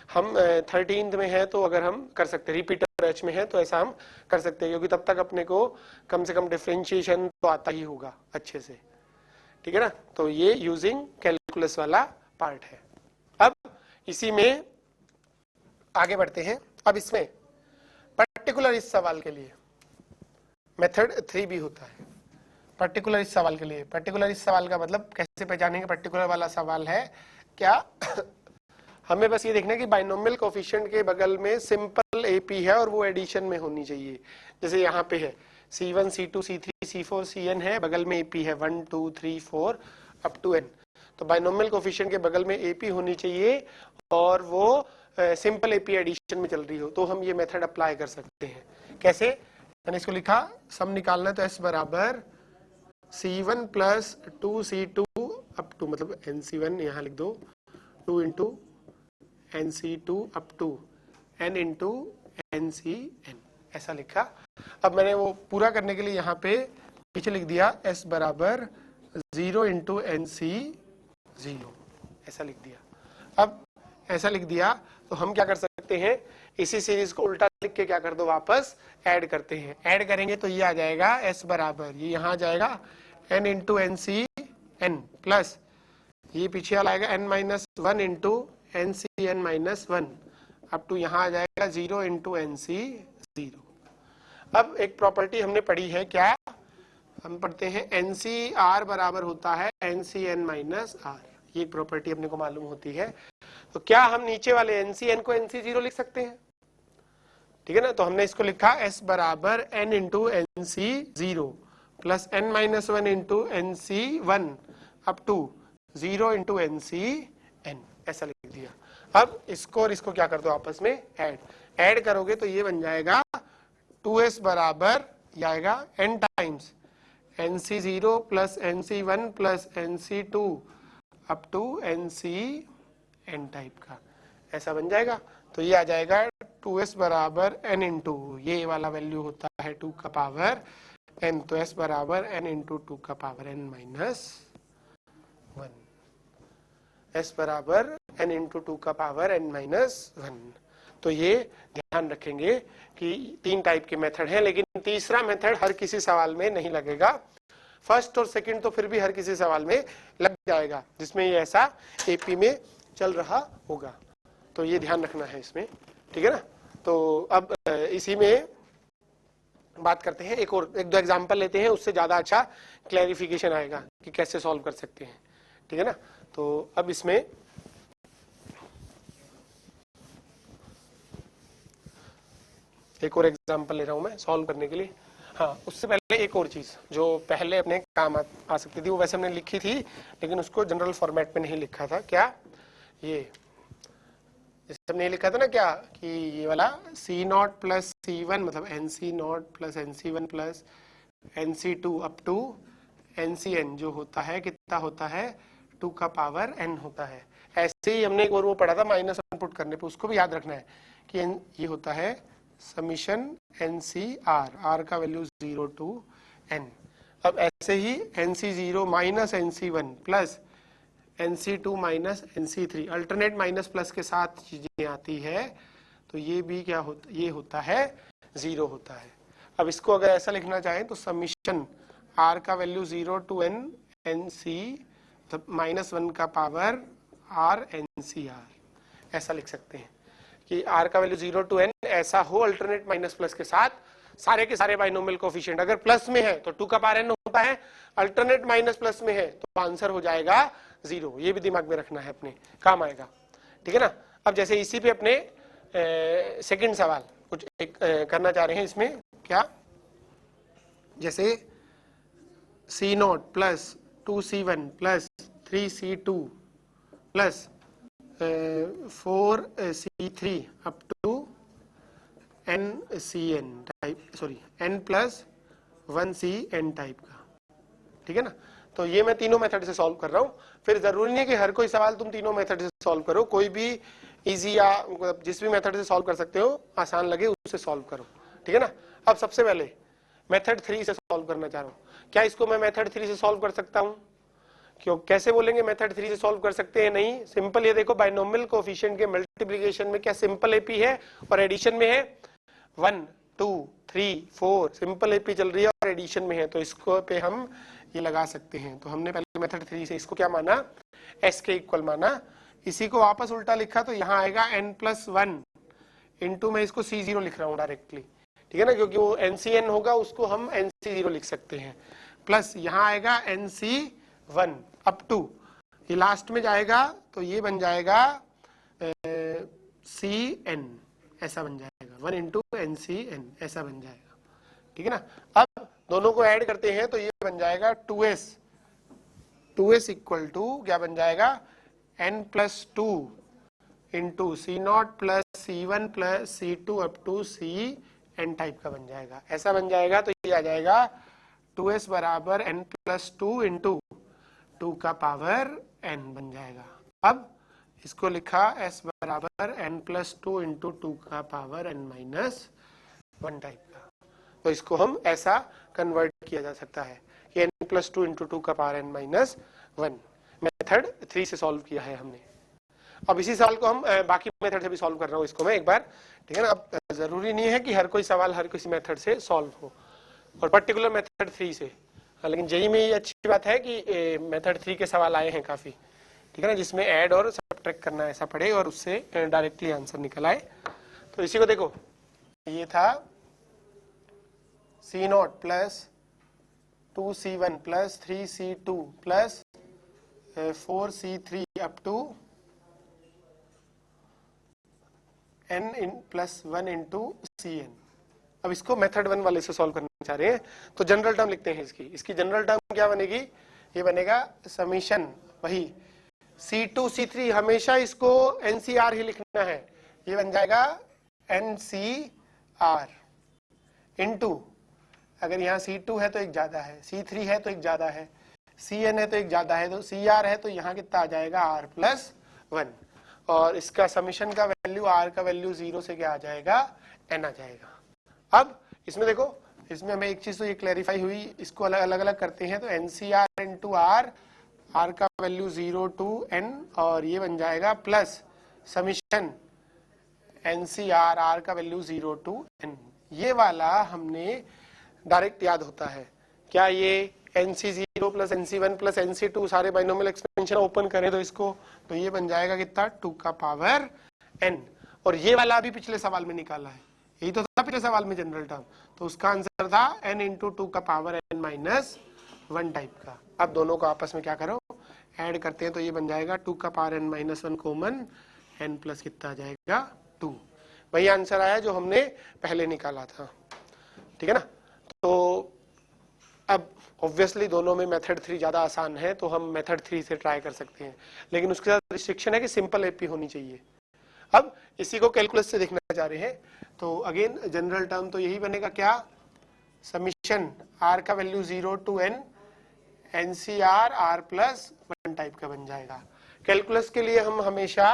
हम 13th में है तो अगर हम कर सकते हैं, रिपीटर बैच में है तो ऐसा हम कर सकते हैं, क्योंकि तब तक अपने को कम से कम डिफरेंशिएशन तो आता ही होगा अच्छे से, ठीक है ना। तो ये यूजिंग कैलकुलस वाला पार्ट है। अब इसी में आगे बढ़ते हैं। अब इसमें पर्टिकुलर इस सवाल के लिए मेथड 3 भी होता है। पर्टिकुलर इस सवाल के लिए, पर्टिकुलर इस सवाल का मतलब कैसे पहचानेंगे पर्टिकुलर वाला सवाल है क्या हमें बस ये देखना है कि बाइनोमियल कोफिशिएंट के बगल में सिंपल एपी है और वो एडिशन में होनी चाहिए। जैसे यहाँ पे है C1 C2 C3 C4 Cn है, बगल में एपी है 1 2 3 4 अप टू n। तो बाइनोमियल कोफिशिएंट के बगल में एपी होनी चाहिए और वो सिंपल एपी एडिशन में चल रही हो, तो हम ये मेथड अप्लाई कर सकते हैं। कैसे? मैंने इसको लिखा सम निकालना है तो s बराबर C1 plus 2C2 up to, मतलब NC1 यहाँ लिख दो 2 into NC2 up to n into NCn, ऐसा लिखा। अब मैंने वो पूरा करने के लिए यहाँ पे पीछे लिख दिया s बराबर 0 इंटू NC0, ऐसा लिख दिया। अब ऐसा लिख दिया तो हम क्या कर सकते हैं, इसी सीरीज को उल्टा लिख के क्या कर दो वापस ऐड करते हैं। ऐड करेंगे तो ये आ जाएगा s बराबर, ये यहाँ जाएगा n इंटू NCn प्लस ये पीछे वाला आएगा n minus 1 into NCn minus 1 up to यहाँ आ जाएगा 0 इंटू NC0। अब एक प्रॉपर्टी हमने पढ़ी है, क्या हम पढ़ते हैं NCR बराबर होता है NCn माइनस R, ये एक प्रॉपर्टी अपने को मालूम होती है। तो क्या हम नीचे वाले NCn को NC0 लिख सकते हैं? ठीक है ना। तो हमने इसको लिखा s बराबर n into NC0 plus n minus 1 into NC1 up to 0 into NCn, ऐसा लिख दिया। अब इसको और इसको क्या कर दो आपस में ऐड करोगे तो ये बन जाएगा 2s बराबर ये आएगा n times NC0 plus NC1 plus NC2 up to NCn type का, ऐसा बन जाएगा। तो ये आ जाएगा 2s बराबर n इंटू ये वाला वैल्यू होता है 2 का पावर n, तो s बराबर n इंटू 2 का पावर n माइनस 1, s बराबर n इंटू 2 का पावर n माइनस 1। तो ये ध्यान रखेंगे कि 3 टाइप के मेथड हैं, लेकिन तीसरा मेथड हर किसी सवाल में नहीं लगेगा। फर्स्ट और सेकंड तो फिर भी हर किसी सवाल में लग जाएगा जिसमें ये ऐसा एपी में चल रहा होगा, तो ये ध्यान रखना है इसमें, ठीक है ना। तो अब इसी में बात करते हैं, एक दो एग्जांपल लेते हैं, उससे ज्यादा अच्छा क्लैरिफिकेशन आएगा कि कैसे सॉल्व कर सकते हैं, ठीक है ना। तो अब इसमें एक और एग्जांपल ले रहा हूं मैं सॉल्व करने के लिए। हाँ, उससे पहले एक और चीज जो पहले अपने काम आ सकती थी, वो वैसे हमने लिखी थी लेकिन उसको जनरल फॉर्मेट में नहीं लिखा था। क्या? ये जैसे हमने लिखा था ना क्या कि ये वाला C naught plus C one मतलब N C naught plus N C one plus N C two up to N C N जो होता है कितना होता है 2 का पावर n होता है। ऐसे ही हमने एक और वो पढ़ा था माइनस वन पुट करने पे, उसको भी याद रखना है कि ये होता है summation N C R, R का वैल्यू 0 टू n। अब ऐसे ही N C zero minus N C one plus N C two minus N C three, alternate minus plus के साथ चीजें आती है तो ये भी क्या होता, ये होता है 0 होता है। अब इसको अगर ऐसा लिखना चाहें तो समीशन आर का value 0 to n N C minus 1 का power R N C R, ऐसा लिख सकते हैं कि आर का वैल्यू 0 टू n ऐसा हो अल्टरनेट माइनस प्लस के साथ, सारे के सारे बाइनोमियल कोफिशिएंट अगर प्लस में है तो 2 का पावर n होता है, अल्टरनेट माइनस प्लस में है तो आंसर हो जाएगा 0। ये भी दिमाग में रखना है, अपने काम आएगा, ठीक है ना। अब जैसे इसी पे अपने सेकंड सवाल कुछ एक करना चाह रहे हैं, इसमें क्या जैसे C naught plus 2c1 plus 3c2 plus 4c3 up to ncn type, sorry n plus 1cn type का, ठीक है ना। तो ये मैं तीनों मेथड से सॉल्व कर रहा हूँ। फिर जरूरी नहीं है कि हर कोई सवाल तुम तीनों मेथड से सॉल्व करो, कोई भी इजी या जिस भी मेथड से सॉल्व कर सकते हो, आसान लगे उससे सॉल्व करो, ठीक है ना। अब सबसे पहले मेथड 3 से सॉल्व करना चाह रहा हूँ। क्या इसको मैं मेथड 3 से सॉल्व कर सकता हूँ? क्यों, कैसे बोलेंगे मेथड 3 से सॉल्व कर सकते हैं? नहीं, सिंपल। ये देखो बाइनोमियल कोएफिशिएंट के मल्टीप्लिकेशन में क्या सिंपल एपी है और एडिशन में है 1 2 3 4, सिंपल एपी चल रही है और एडिशन में है, तो इसको पे हम ये लगा सकते हैं। तो हमने पहले मेथड 3 से इसको क्या माना, एस के इक्वल माना। इसी को वापस उल्टा लिखा तो यहाँ आएगा n+1 इंटू, मैं इसको C0 लिख रहा हूँ डायरेक्टली, ठीक है ना, क्योंकि वो NCN होगा उसको हम NC0 लिख सकते हैं, प्लस यहाँ आएगा NC1 अप टू, ये लास्ट में जाएगा तो ये बन जाएगा CN, ऐसा बन जाएगा 1 इंटू NCN, ऐसा बन जाएगा, ठीक है ना। अब दोनों को ऐड करते हैं तो ये बन जाएगा 2s इक्वल टू क्या बन जाएगा n+2 into C0 plus C1 plus C2 up to CN type का बन जाएगा, ऐसा बन जाएगा। तो ये आ जाएगा 2s बराबर n+2 इंटू 2 का पावर n बन जाएगा। अब इसको लिखा s बराबर n+2 इंटू 2 का पावर n-1 टाइप का, तो इसको हम ऐसा कन्वर्ट किया जा सकता है कि n+2 इंटू 2 का पावर n-1। मेथड 3 से सॉल्व किया है हमने। अब इसी सवाल को हम बाकी मेथड से भी सॉल्व कर रहा हूँ इसको मैं एक बार, ठीक है ना। अब जरूरी नहीं है कि हर कोई सवाल हर किसी मेथड से सॉल्व हो, और पर्टिकुलर मेथड 3 से, लेकिन जेईई में ये अच्छी बात है कि मेथड 3 के सवाल आए हैं काफी, ठीक है ना, जिसमें ऐड और सब्ट्रैक्ट करना ऐसा पड़े और उससे डायरेक्टली आंसर निकल आए। तो इसी को देखो, ये था C0 plus 2c1 plus 3c2 plus 4c3 up to n+1 into CN। अब इसको मेथड 1 वाले से सॉल्व करना चाह रहे हैं, तो जनरल टर्म लिखते हैं इसकी जनरल टर्म क्या बनेगी, ये बनेगा समीशन, वही C2 C3, हमेशा इसको NCR ही लिखना है, ये बन जाएगा NCR इंटू, अगर यहाँ C2 है तो एक ज्यादा है, C3 है तो एक ज्यादा है, CN है तो एक ज्यादा है, तो CR है तो यहाँ कितना आ जाएगा R+1, और इसका समीशन का वैल्यू R का वैल्यू 0 से क्या आ जाएगा, N आ जाएगा। अब इसमें देखो, इसमें हमें एक चीज तो ये क्लैरिफाई हुई, इसको अलग अलग करते हैं तो NCR इंटू R, R का वैल्यू 0 टू N, और ये बन जाएगा प्लस समीशन NCR, R का वैल्यू 0 टू N। ये वाला हमने डायरेक्ट याद होता है क्या, ये NC0 plus NC1 plus NC2 सारे बाइनोमियल एक्सपेंशन ओपन करें तो इसको, तो ये बन जाएगा कितना 2 का पावर n, और ये वाला अभी पिछले सवाल में निकाला है, यही तो था पिछले सवाल में जनरल टर्म, तो उसका आंसर था n इंटू 2 का पावर n-1 टाइप का। अब दोनों को आपस में क्या करो, ऐड करते हैं तो ये बन जाएगा 2 का power n-1 common, n plus कितना आ जाएगा 2, वही आंसर आया जो हमने पहले निकाला था, ठीक है ना। तो अब ऑब्वियसली दोनों में मेथड 3 ज्यादा आसान है, तो हम मेथड 3 से ट्राई कर सकते हैं, लेकिन उसके साथ रिस्ट्रिक्शन है कि सिंपल एपी होनी चाहिए। अब इसी को कैलकुलस से देखना चाह रहे हैं, तो अगेन जनरल टर्म तो यही बनेगा, क्या, समीशन आर का value 0 to N NCR R plus 1 type का बन जाएगा। कैलकुलस के लिए हम हमेशा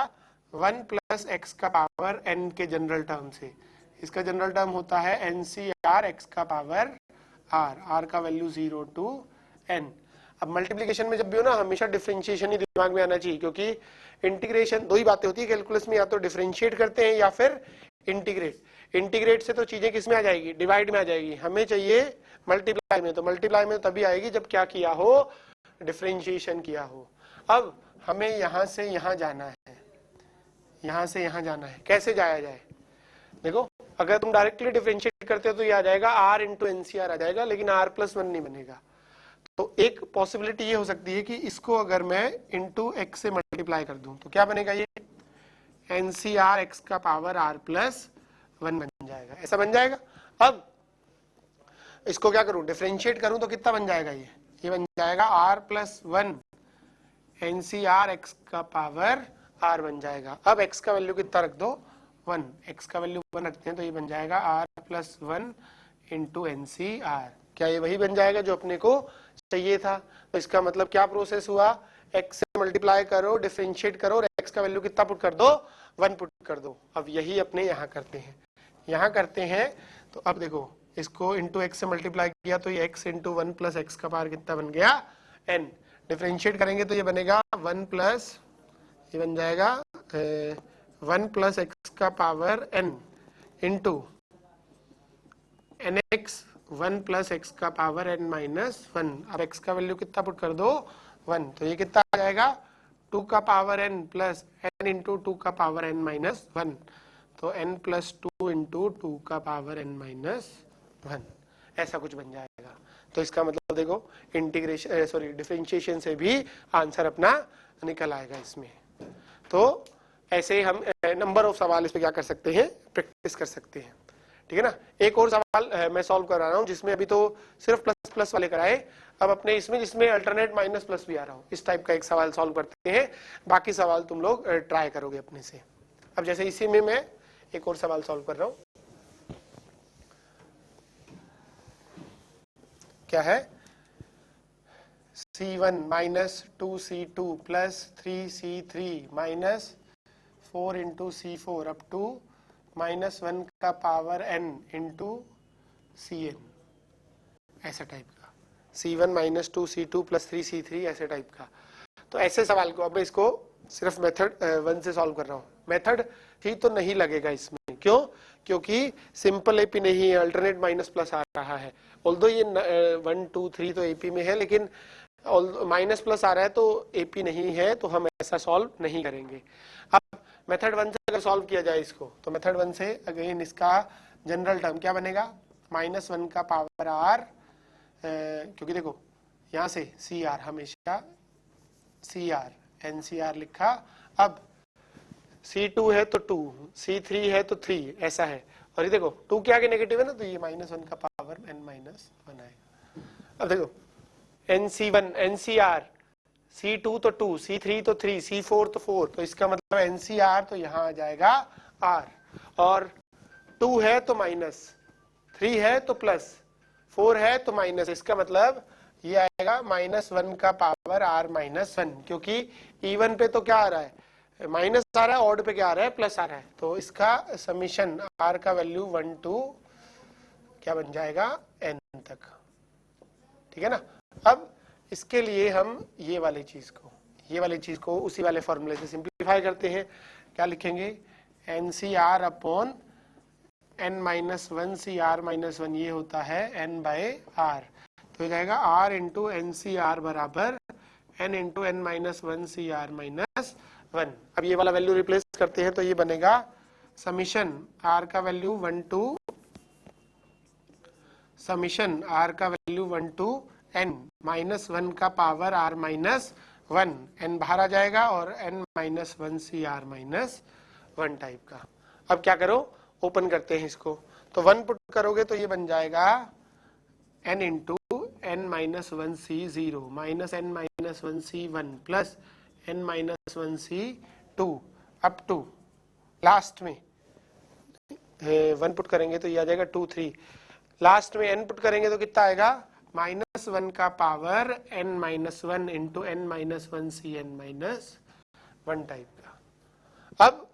1 प्लस एक्स का पावर एन के जनरल टर्म से, इसका जनरल टर्म होता है एनसीआर एक्स का पावर आर, आर का वैल्यू 0 टू एन। अब मल्टीप्लिकेशन में जब भी हो ना, हमेशा डिफरेंशिएशन ही दिमाग में आना चाहिए, क्योंकि इंटीग्रेशन, दो ही बातें होती है कैलकुलस में, या तो डिफरेंशिएट करते हैं या फिर इंटीग्रेट। इंटीग्रेट से तो चीजें किस में आ जाएगी, डिवाइड में आ जाएगी, हमें चाहिए मल्टीप्लाई में। तो मल्टीप्लाई में तभी आएगी जब क्या किया हो, डिफरेंशिएशन किया हो। अब हमें यहां से यहां जाना है, यहां से यहां जाना है, कैसे जाया जाए, देखो अगर तुम डायरेक्टली डिफरेंशिएट करते हो तो ये आ जाएगा r इंटू एनसीआर आ जाएगा, लेकिन r प्लस 1 नहीं बनेगा। तो एक पॉसिबिलिटी ये हो सकती है कि इसको अगर मैं इंटू एक्स से मल्टीप्लाई कर दूं तो क्या बनेगा, ये एनसीआर एक्स का पावर r प्लस 1 बन जाएगा, ऐसा बन जाएगा। अब इसको क्या करूं, डिफरेंशिएट करूं तो कितना बन जाएगा, ये बन जाएगा r प्लस 1 एनसीआर एक्स का पावर r बन जाएगा। अब x का वैल्यू कितना रख दो, 1, x का वैल्यू 1 रखते हैं तो ये बन जाएगा r प्लस 1 इंटू एनसीआर। क्या ये वही बन जाएगा जो अपने को चाहिए था? तो इसका मतलब क्या प्रोसेस हुआ, x से मल्टीप्लाई करो, डिफरेंशिएट करो और x का वैल्यू कितना पुट कर दो, 1 पुट कर दो। अब यही अपने यहाँ करते हैं, यहाँ करते हैं। तो अब देखो इसको इंटू एक्स से मल्टीप्लाई किया तो ये x इंटू 1 प्लस एक्स का पावर कितना बन गया, n। डिफरेंशिएट करेंगे तो ये बनेगा 1 प्लस, ये बन जाएगा 1 प्लस एक्स का power n into N X 1 plus X का पावर n माइनस 1। अब x का वैल्यू कितना पुट कर दो, 1, तो ये कितना आ जाएगा 2 का power n plus n into 2 का पावर n माइनस 1। तो n प्लस 2 इंटू 2 का पावर n माइनस 1, ऐसा कुछ बन जाएगा। तो इसका मतलब देखो इंटीग्रेशन सॉरी डिफरेंशिएशन से भी आंसर अपना निकल आएगा इसमें। तो ऐसे ही हम नंबर ऑफ सवाल इस पे क्या कर सकते हैं, प्रैक्टिस कर सकते हैं, ठीक है ना। एक और सवाल मैं सॉल्व करा रहा हूं, जिसमें अभी तो सिर्फ प्लस प्लस वाले कराए, अब अपने इसमें जिसमें अल्टरनेट माइनस प्लस भी आ रहा हो, इस टाइप का एक सवाल सॉल्व करते हैं। बाकी सवाल तुम लोग ट्राई करोगे अपने से। अब जैसे इसी में मैं एक और सवाल सॉल्व कर रहा हूं, क्या है, C1 minus 2C2 plus 3C3 minus 4 into C4 up to minus 1 का पावर n इंटू Cn, ऐसा टाइप का। C1 minus 2C2 plus 3C3 ऐसे टाइप का। तो ऐसे सवाल को अब मैं इसको सिर्फ मेथड 1 से सॉल्व कर रहा हूँ। मेथड 3 तो नहीं लगेगा इसमें, क्यों, क्योंकि सिंपल एपी नहीं है, अल्टरनेट माइनस प्लस आ रहा है। ऑल्दो ये 1 2 3 तो एपी में है, लेकिन माइनस प्लस आ रहा है तो एपी नहीं है, तो हम ऐसा सॉल्व नहीं करेंगे। अब मेथड 1 से अगर सॉल्व किया जाए इसको, तो मेथड 1 से अगेन इसका जनरल टर्म क्या बनेगा, माइनस 1 का पावर r, क्योंकि देखो यहाँ से सी आर, हमेशा सी आर एनसीआर लिखा। अब C2 है तो 2, C3 है तो 3, ऐसा है। और ये देखो 2 के आगे नेगेटिव है ना, तो ये माइनस 1 का पावर n माइनस 1 आएगा। अब देखो NC1 NCR, C2 तो 2, C3 तो 3, C4 तो 4, तो इसका मतलब NCR तो यहाँ आ जाएगा R, और 2 है तो माइनस, 3 है तो प्लस, 4 है तो माइनस, इसका मतलब ये आएगा माइनस 1 का पावर R माइनस 1, क्योंकि इवन पे तो क्या आ रहा है, माइनस आ रहा है, ऑड पे क्या आ रहा है, प्लस आ रहा है। तो इसका समीशन R का वैल्यू 1 टू क्या बन जाएगा, n तक, ठीक है ना। अब इसके लिए हम ये वाली चीज को उसी वाले फॉर्मूले से सिंप्लीफाई करते हैं। क्या लिखेंगे, NCR upon n minus 1 CR minus 1, ये होता है n बाय r। तो हो जाएगा r इंटू NCR बराबर n into n minus 1 CR minus 1। अब ये वाला वैल्यू रिप्लेस करते हैं तो ये बनेगा समीशन r का वैल्यू 1 टू समीशन r का वैल्यू 1 टू n माइनस 1 का पावर r माइनस 1, n बाहर आ जाएगा, और n minus 1 CR minus 1 type का। अब क्या करो, ओपन करते हैं इसको, तो 1 पुट करोगे तो ये बन जाएगा n into n minus 1 C0 minus n minus 1 C1 plus n minus 1 C2 up to last में 1 पुट करेंगे तो ये आ जाएगा 2 3, लास्ट में n पुट करेंगे तो कितना आएगा -1 का power n-1 into n-1 Cn-1 type का। अब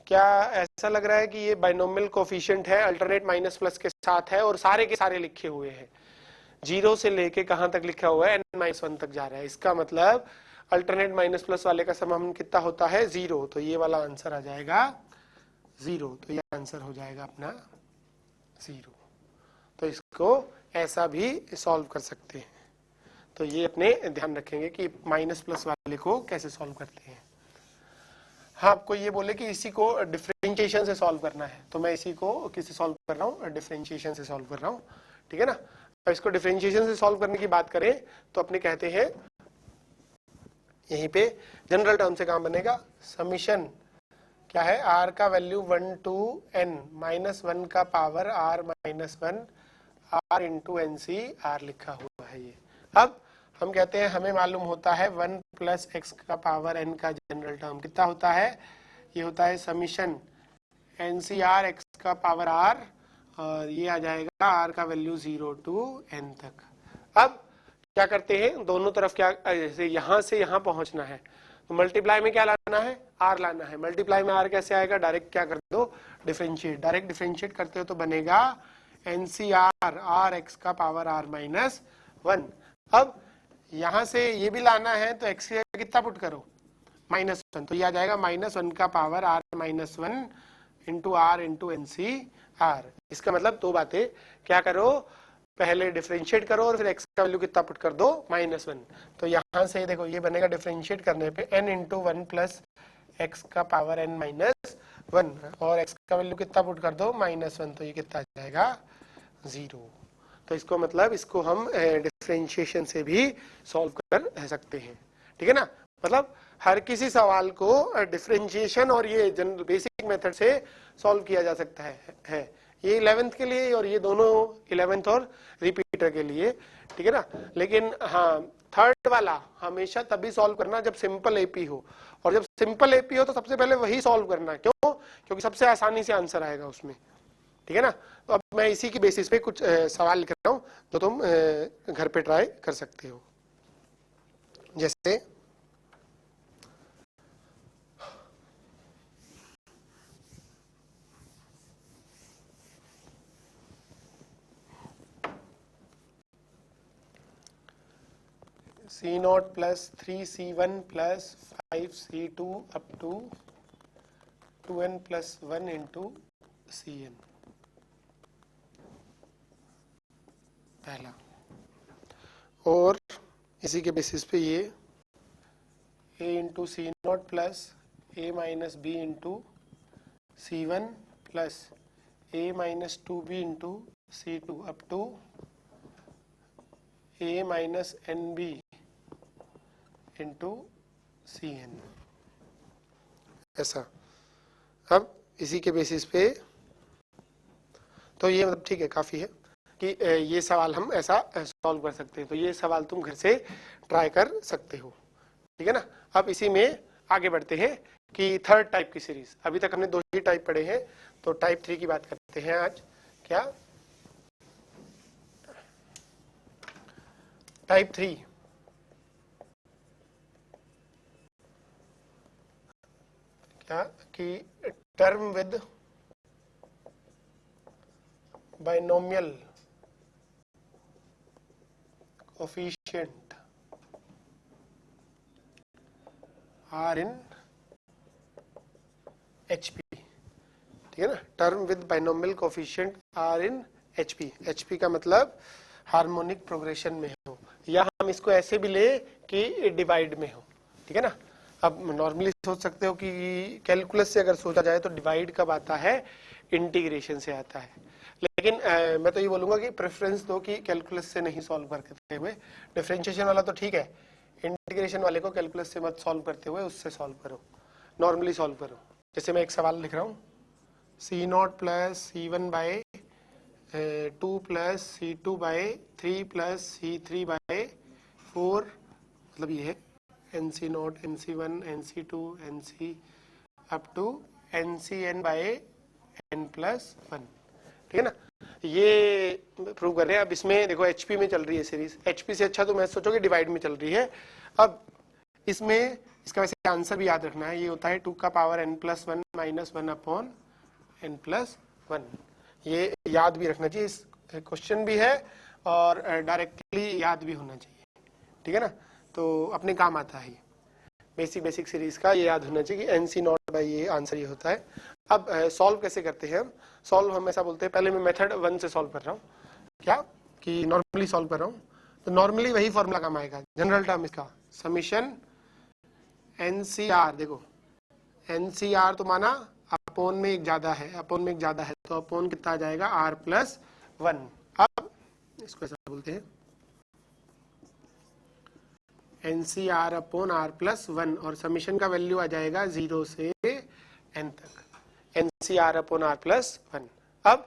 क्या ऐसा लग रहा है कि ये बाइनोमियल कोफिशिएंट है, अल्टरनेट माइनस प्लस के साथ है और सारे के सारे लिखे हुए हैं, 0 से लेके कहां तक लिखा हुआ है n-1 तक जा रहा है। इसका मतलब अल्टरनेट माइनस प्लस वाले का सम कितना होता है 0, तो ये वाला आंसर आ जाएगा 0, तो ये आंसर हो जाएगा अपना 0। तो इसको ऐसा भी सॉल्व कर सकते हैं। तो ये अपने ध्यान रखेंगे कि माइनस प्लस वाले को कैसे सॉल्व करते हैं। हाँ, आपको ये बोले कि इसी को डिफरेंशिएशन से सॉल्व करना है, तो मैं इसी को किससे सॉल्व कर रहा हूँ, डिफरेंशिएशन से सॉल्व कर रहा हूँ, ठीक है ना। अब इसको डिफरेंशिएशन से सॉल्व करने की बात करें तो अपने कहते हैं यहीं पे जनरल टर्म से काम बनेगा, समीशन क्या है, r का वैल्यू 1 to n -1 का power r-1 r into NC r लिखा हुआ है ये। अब हम कहते हैं हमें मालूम होता है 1 + x का पावर n का जनरल टर्म कितना होता है, ये होता है समीशन NCR x का पावर r, और ये आ जाएगा r का वैल्यू 0 to n तक। अब क्या करते हैं, दोनों तरफ क्या, जैसे यहां से यहां पहुंचना है तो मल्टीप्लाई में क्या लाना है, r लाना है। मल्टीप्लाई में r कैसे आएगा, डायरेक्ट क्या कर दो, डिफरेंशिएट, डायरेक्ट डिफरेंशिएट करते हो तो बनेगा NCR r x का पावर r-1। अब यहां से ये भी लाना है तो x का कितना पुट करो, -1, तो ये आ जाएगा -1 का power r-1 into r into NCR। इसका मतलब दो बातें, क्या करो, पहले डिफरेंशिएट करो और फिर x का वैल्यू कितना पुट कर दो, -1। तो यहां से देखो ये बनेगा डिफरेंशिएट करने पे n इंटू 1 + x का पावर n-1 और x का वैल्यू कितना पुट कर दो, -1, तो ये कितना आ जाएगा 0। तो इसको मतलब इसको हम डिफरेंशिएशन से भी सॉल्व कर सकते हैं, ठीक है ना। मतलब हर किसी सवाल को डिफरेंशिएशन और ये जनरल बेसिक मेथड से सॉल्व किया जा सकता है। ये 11th के लिए और ये दोनों 11th और रिपीटर के लिए, ठीक है ना। लेकिन हाँ, थर्ड वाला हमेशा तभी सॉल्व करना जब सिंपल एपी हो, और जब सिंपल एपी हो तो सबसे पहले वही सॉल्व करना। क्यों, क्योंकि सबसे आसानी से आंसर आएगा उसमें, ठीक है ना। तो अब मैं इसी की बेसिस पे कुछ सवाल लिख रहा हूँ जो तुम घर पे ट्राई कर सकते हो। जैसे C0 + 3C1 + 5C2 up to 2n + 1 into Cn, पहला। और इसी के बेसिस पे ये a into C0 + a - b into C1 + a - 2b into C2 up to a - nb into Cn, ऐसा। अब इसी के बेसिस पे तो ये मतलब ठीक है, काफ़ी है कि ये सवाल हम ऐसा सॉल्व कर सकते हैं। तो ये सवाल तुम घर से ट्राई कर सकते हो, ठीक है ना। अब इसी में आगे बढ़ते हैं कि थर्ड टाइप की सीरीज, अभी तक हमने 2 ही टाइप पढ़े हैं, तो टाइप 3 की बात करते हैं आज। क्या टाइप 3, क्या कि term with binomial coefficient are in HP, ठीक है ना। Term with binomial coefficient are in HP, HP का मतलब हार्मोनिक प्रोग्रेशन में हो, या हम इसको ऐसे भी ले कि डिवाइड में हो, ठीक है ना। अब नॉर्मली सोच सकते हो कि कैलकुलस से अगर सोचा जाए तो डिवाइड कब आता है, इंटीग्रेशन से आता है। लेकिन मैं तो ये बोलूंगा कि प्रेफरेंस दो कि कैलकुलस से नहीं सॉल्व करते हुए, डिफरेंशिएशन वाला तो ठीक है, इंटीग्रेशन वाले को कैलकुलस से मत सॉल्व करते हुए उससे सॉल्व करो, नॉर्मली सॉल्व करो। जैसे मैं एक सवाल लिख रहा हूँ, C0 + C1 by 2 + C2 by 3 + C3 by 4, मतलब ये है NC0 NC1 NC2 NC up to NCN by n+1, ठीक है ना। ये प्रूव कर रहे हैं। अब इसमें देखो HP में चल रही है सीरीज, HP से अच्छा तो मैं सोचोगे डिवाइड में चल रही है। अब इसमें इसका वैसे आंसर भी याद रखना है, ये होता है 2 का पावर n+1 - 1 अपॉन n+1। ये याद भी रखना चाहिए, इस क्वेश्चन भी है और डायरेक्टली याद भी होना चाहिए, ठीक है ना। तो अपने काम आता है, बेसिक सीरीज का ये याद होना चाहिए कि NC0 बाई ये आंसर ये होता है। अब सॉल्व कैसे करते हैं हम? सॉल्व हम ऐसा बोलते हैं, पहले मैं मेथड 1 से सॉल्व कर रहा हूँ, क्या कि नॉर्मली सॉल्व कर रहा हूँ, तो नॉर्मली वही फॉर्मूला काम आएगा, जनरल टर्म इसका समीशन NCR। देखो NCR तो माना अपोन में एक ज्यादा है, अपोन में एक ज्यादा है तो अपोन कितना आ जाएगा R+1। अब इसको ऐसा बोलते हैं NCR अपॉन R+1 और समीशन का वैल्यू आ जाएगा 0 से n तक, NCR अपॉन R+1। अब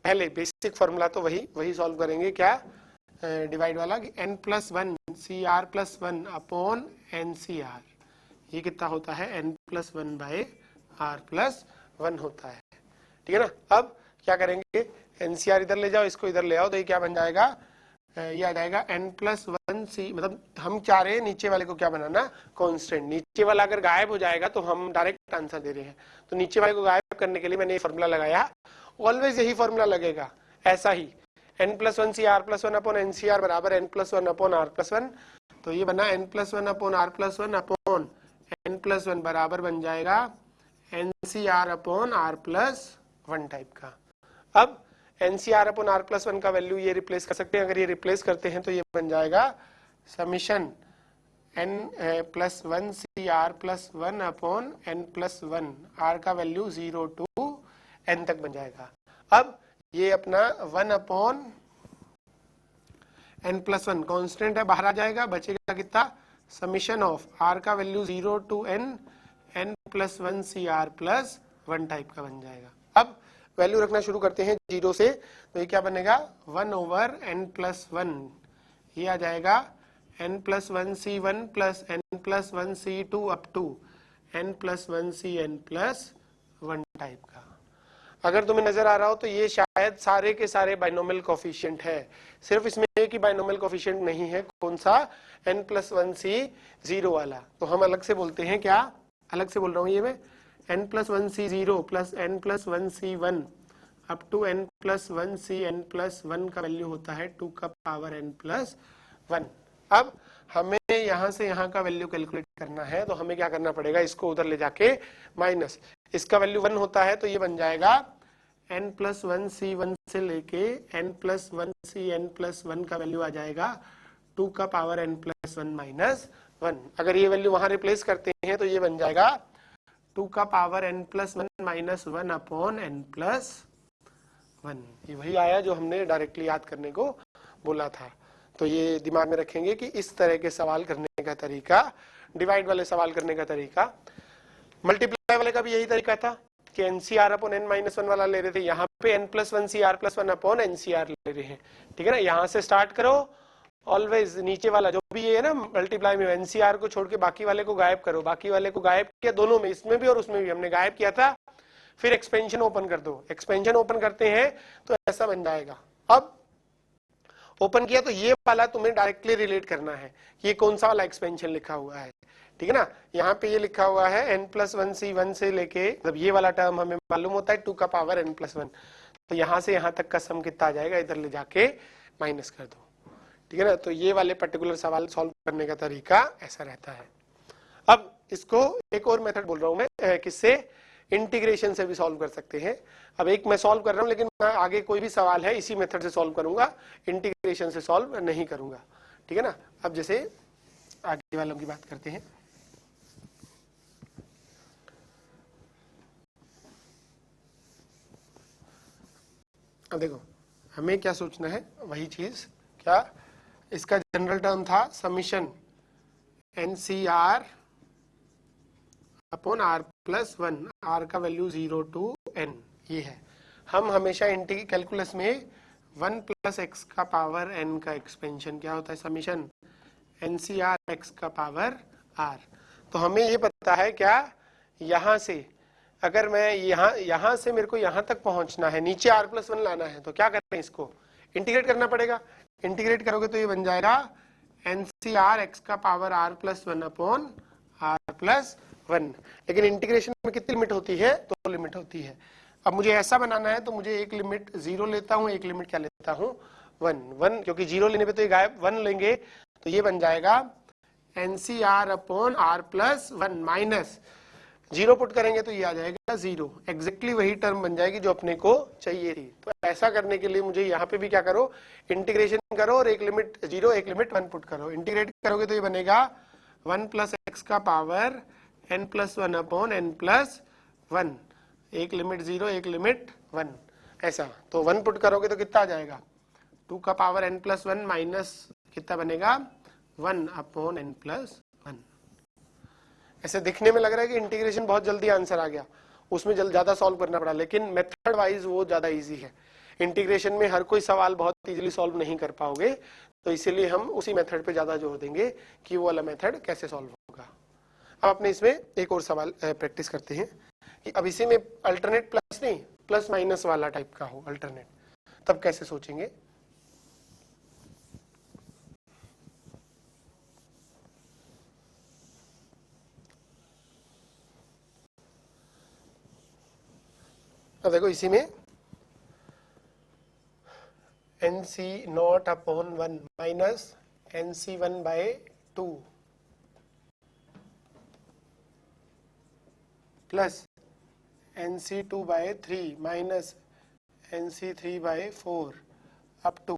पहले बेसिक फॉर्मूला तो वही सॉल्व करेंगे, क्या डिवाइड वाला कि n+1 CR+1 अपॉन NCR, ये कितना होता है n+1 बाय R+1 होता है, ठीक है ना। अब क्या करेंगे, NCR इधर ले जाओ, इसको इधर ले आओ, तो ये क्या बन जाएगा, ये आ जाएगा n+1C, मतलब हम चाह रहे हैं नीचे वाले को क्या बनाना, कांस्टेंट। नीचे वाला अगर गायब हो जाएगा तो हम डायरेक्ट आंसर दे रहे हैं, तो नीचे वाले को गायब करने के लिए मैंने ये फॉर्मूला लगाया। ऑलवेज यही फॉर्मूला लगेगा, ऐसा ही n+1C R+1 अपॉन NCR बराबर n+1 अपॉन R+1। तो ये बना n+1 upon R+1 upon n+1 बराबर बन जाएगा NCR अपॉन R+1 टाइप का। अब NCR अपॉन R+1 का वैल्यू ये रिप्लेस कर सकते हैं, अगर ये रिप्लेस करते हैं तो ये बन जाएगा summation n+1 CR+1 upon n+1, R का वैल्यू 0 to n तक बन जाएगा। अब ये अपना 1 अपॉन n+1 कांस्टेंट है, बाहर आ जाएगा, बचेगा कितना, समीशन ऑफ R का value 0 to n n+1 CR+1 type का बन जाएगा। अब वैल्यू रखना शुरू करते हैं 0 से, तो ये क्या बनेगा 1/n+1, ये आ जाएगा n+1C1 plus n+1C2 up to n+1CN+1 type का। अगर तुम्हें नजर आ रहा हो तो ये शायद सारे के सारे बाइनोमियल कोफिशिएंट है, सिर्फ इसमें एक ही बाइनोमियल कोफिशिएंट नहीं है, कौन सा, n+1C0 वाला। तो हम अलग से बोलते हैं, क्या अलग से बोल रहा हूँ ये मैं, n+1C0 plus n+1C1 up to n+1CN+1 का वैल्यू होता है 2 का पावर n+1। अब हमें यहाँ से यहाँ का वैल्यू कैलकुलेट करना है, तो हमें क्या करना पड़ेगा, इसको उधर ले जाके माइनस, इसका वैल्यू 1 होता है तो ये बन जाएगा n+1C1 से लेके n+1CN+1 का वैल्यू आ जाएगा 2 का पावर n+1 माइनस 1। अगर ये वैल्यू वहां रिप्लेस करते हैं तो ये बन जाएगा 2 का power n+1 minus 1 upon n+1। ये वही आया जो हमने डायरेक्टली याद करने को बोला था। तो ये दिमाग में रखेंगे कि इस तरह के सवाल करने का तरीका, डिवाइड वाले सवाल करने का तरीका, मल्टीप्लाई वाले का भी यही तरीका था कि NCR अपॉन n-1 वाला ले रहे थे, यहाँ पे n+1 CR+1 अपॉन NCR ले रहे हैं, ठीक है ना। यहाँ से स्टार्ट करो, ऑलवेज नीचे वाला जो भी ये है ना मल्टीप्लाई में, NCR को छोड़ के बाकी वाले को गायब करो, बाकी वाले को गायब किया, दोनों में, इसमें भी और उसमें भी हमने गायब किया था। फिर एक्सपेंशन ओपन कर दो, एक्सपेंशन ओपन करते हैं तो ऐसा बन जाएगा। अब ओपन किया तो ये वाला तुम्हें डायरेक्टली रिलेट करना है कि ये कौन सा वाला एक्सपेंशन लिखा हुआ है, ठीक है ना। यहाँ पे ये लिखा हुआ है n+1C1 से लेके, मतलब ये वाला टर्म हमें मालूम होता है 2 का पावर n+1, तो यहाँ से यहाँ तक का सम कितना आ जाएगा, इधर ले जाके माइनस कर दो, ठीक है ना। तो ये वाले पर्टिकुलर सवाल सॉल्व करने का तरीका ऐसा रहता है। अब इसको एक और मेथड बोल रहा हूं मैं, किससे, इंटीग्रेशन से भी सॉल्व कर सकते हैं। अब एक मैं सॉल्व कर रहा हूं, लेकिन मैं आगे कोई भी सवाल है इसी मेथड से सॉल्व करूंगा, इंटीग्रेशन से सॉल्व नहीं करूंगा, ठीक है ना। अब जैसे आगे वालों की बात करते हैं, अब देखो हमें क्या सोचना है, वही चीज, क्या इसका जनरल टर्म था summation NCR upon R+1, R का वैल्यू 0 to n, ये है। हम हमेशा कैलकुलस में 1 + x का पावर n का एक्सपेंशन क्या होता है, समीशन NCR x का पावर r। तो हमें ये पता है क्या, यहाँ से अगर मैं यहां से मेरे को यहां तक पहुंचना है, नीचे r+1 लाना है, तो क्या करना है, इसको इंटीग्रेट करना पड़ेगा। इंटीग्रेट करोगे तो ये बन जाएगा NCR x का पावर r+1 अपॉन r+1। लेकिन इंटीग्रेशन में कितनी लिमिट होती है, 2 लिमिट होती है। अब मुझे ऐसा बनाना है तो मुझे एक लिमिट 0 लेता हूं, एक लिमिट क्या लेता हूं, 1, क्योंकि 0 लेने पे तो ये गायब, 1 लेंगे तो ये बन जाएगा NCR upon r+1 minus 0 put करेंगे तो ये आ जाएगा 0। एग्जैक्टली वही टर्म बन जाएगी जो अपने को चाहिए थी। तो ऐसा करने के लिए मुझे यहाँ पे भी क्या करो, इंटीग्रेशन करो और एक लिमिट 0 एक लिमिट 1 पुट करो। इंटीग्रेट करोगे तो ये बनेगा 1 प्लस x का पावर n+1 अपॉन n+1, एक लिमिट 0 एक लिमिट 1, ऐसा। तो 1 पुट करोगे तो कितना आ जाएगा, 2 का पावर n+1 माइनस कितना बनेगा 1 अपॉन n+1। ऐसे दिखने में लग रहा है कि इंटीग्रेशन बहुत जल्दी आंसर आ गया, उसमें ज्यादा सॉल्व करना पड़ा, लेकिन मेथड वाइज वो ज्यादा इजी है। इंटीग्रेशन में हर कोई सवाल बहुत इजीली सॉल्व नहीं कर पाओगे, तो इसीलिए हम उसी मेथड पे ज्यादा जोर देंगे कि वो वाला मेथड कैसे सॉल्व होगा। अब अपने इसमें एक और सवाल प्रैक्टिस करते हैं कि अब इसी में अल्टरनेट प्लस नहीं, प्लस माइनस वाला टाइप का हो अल्टरनेट, तब कैसे सोचेंगे। अब देखो इसी में NC0 upon 1 minus NC1/2 plus NC2/3 minus NC3/4 up to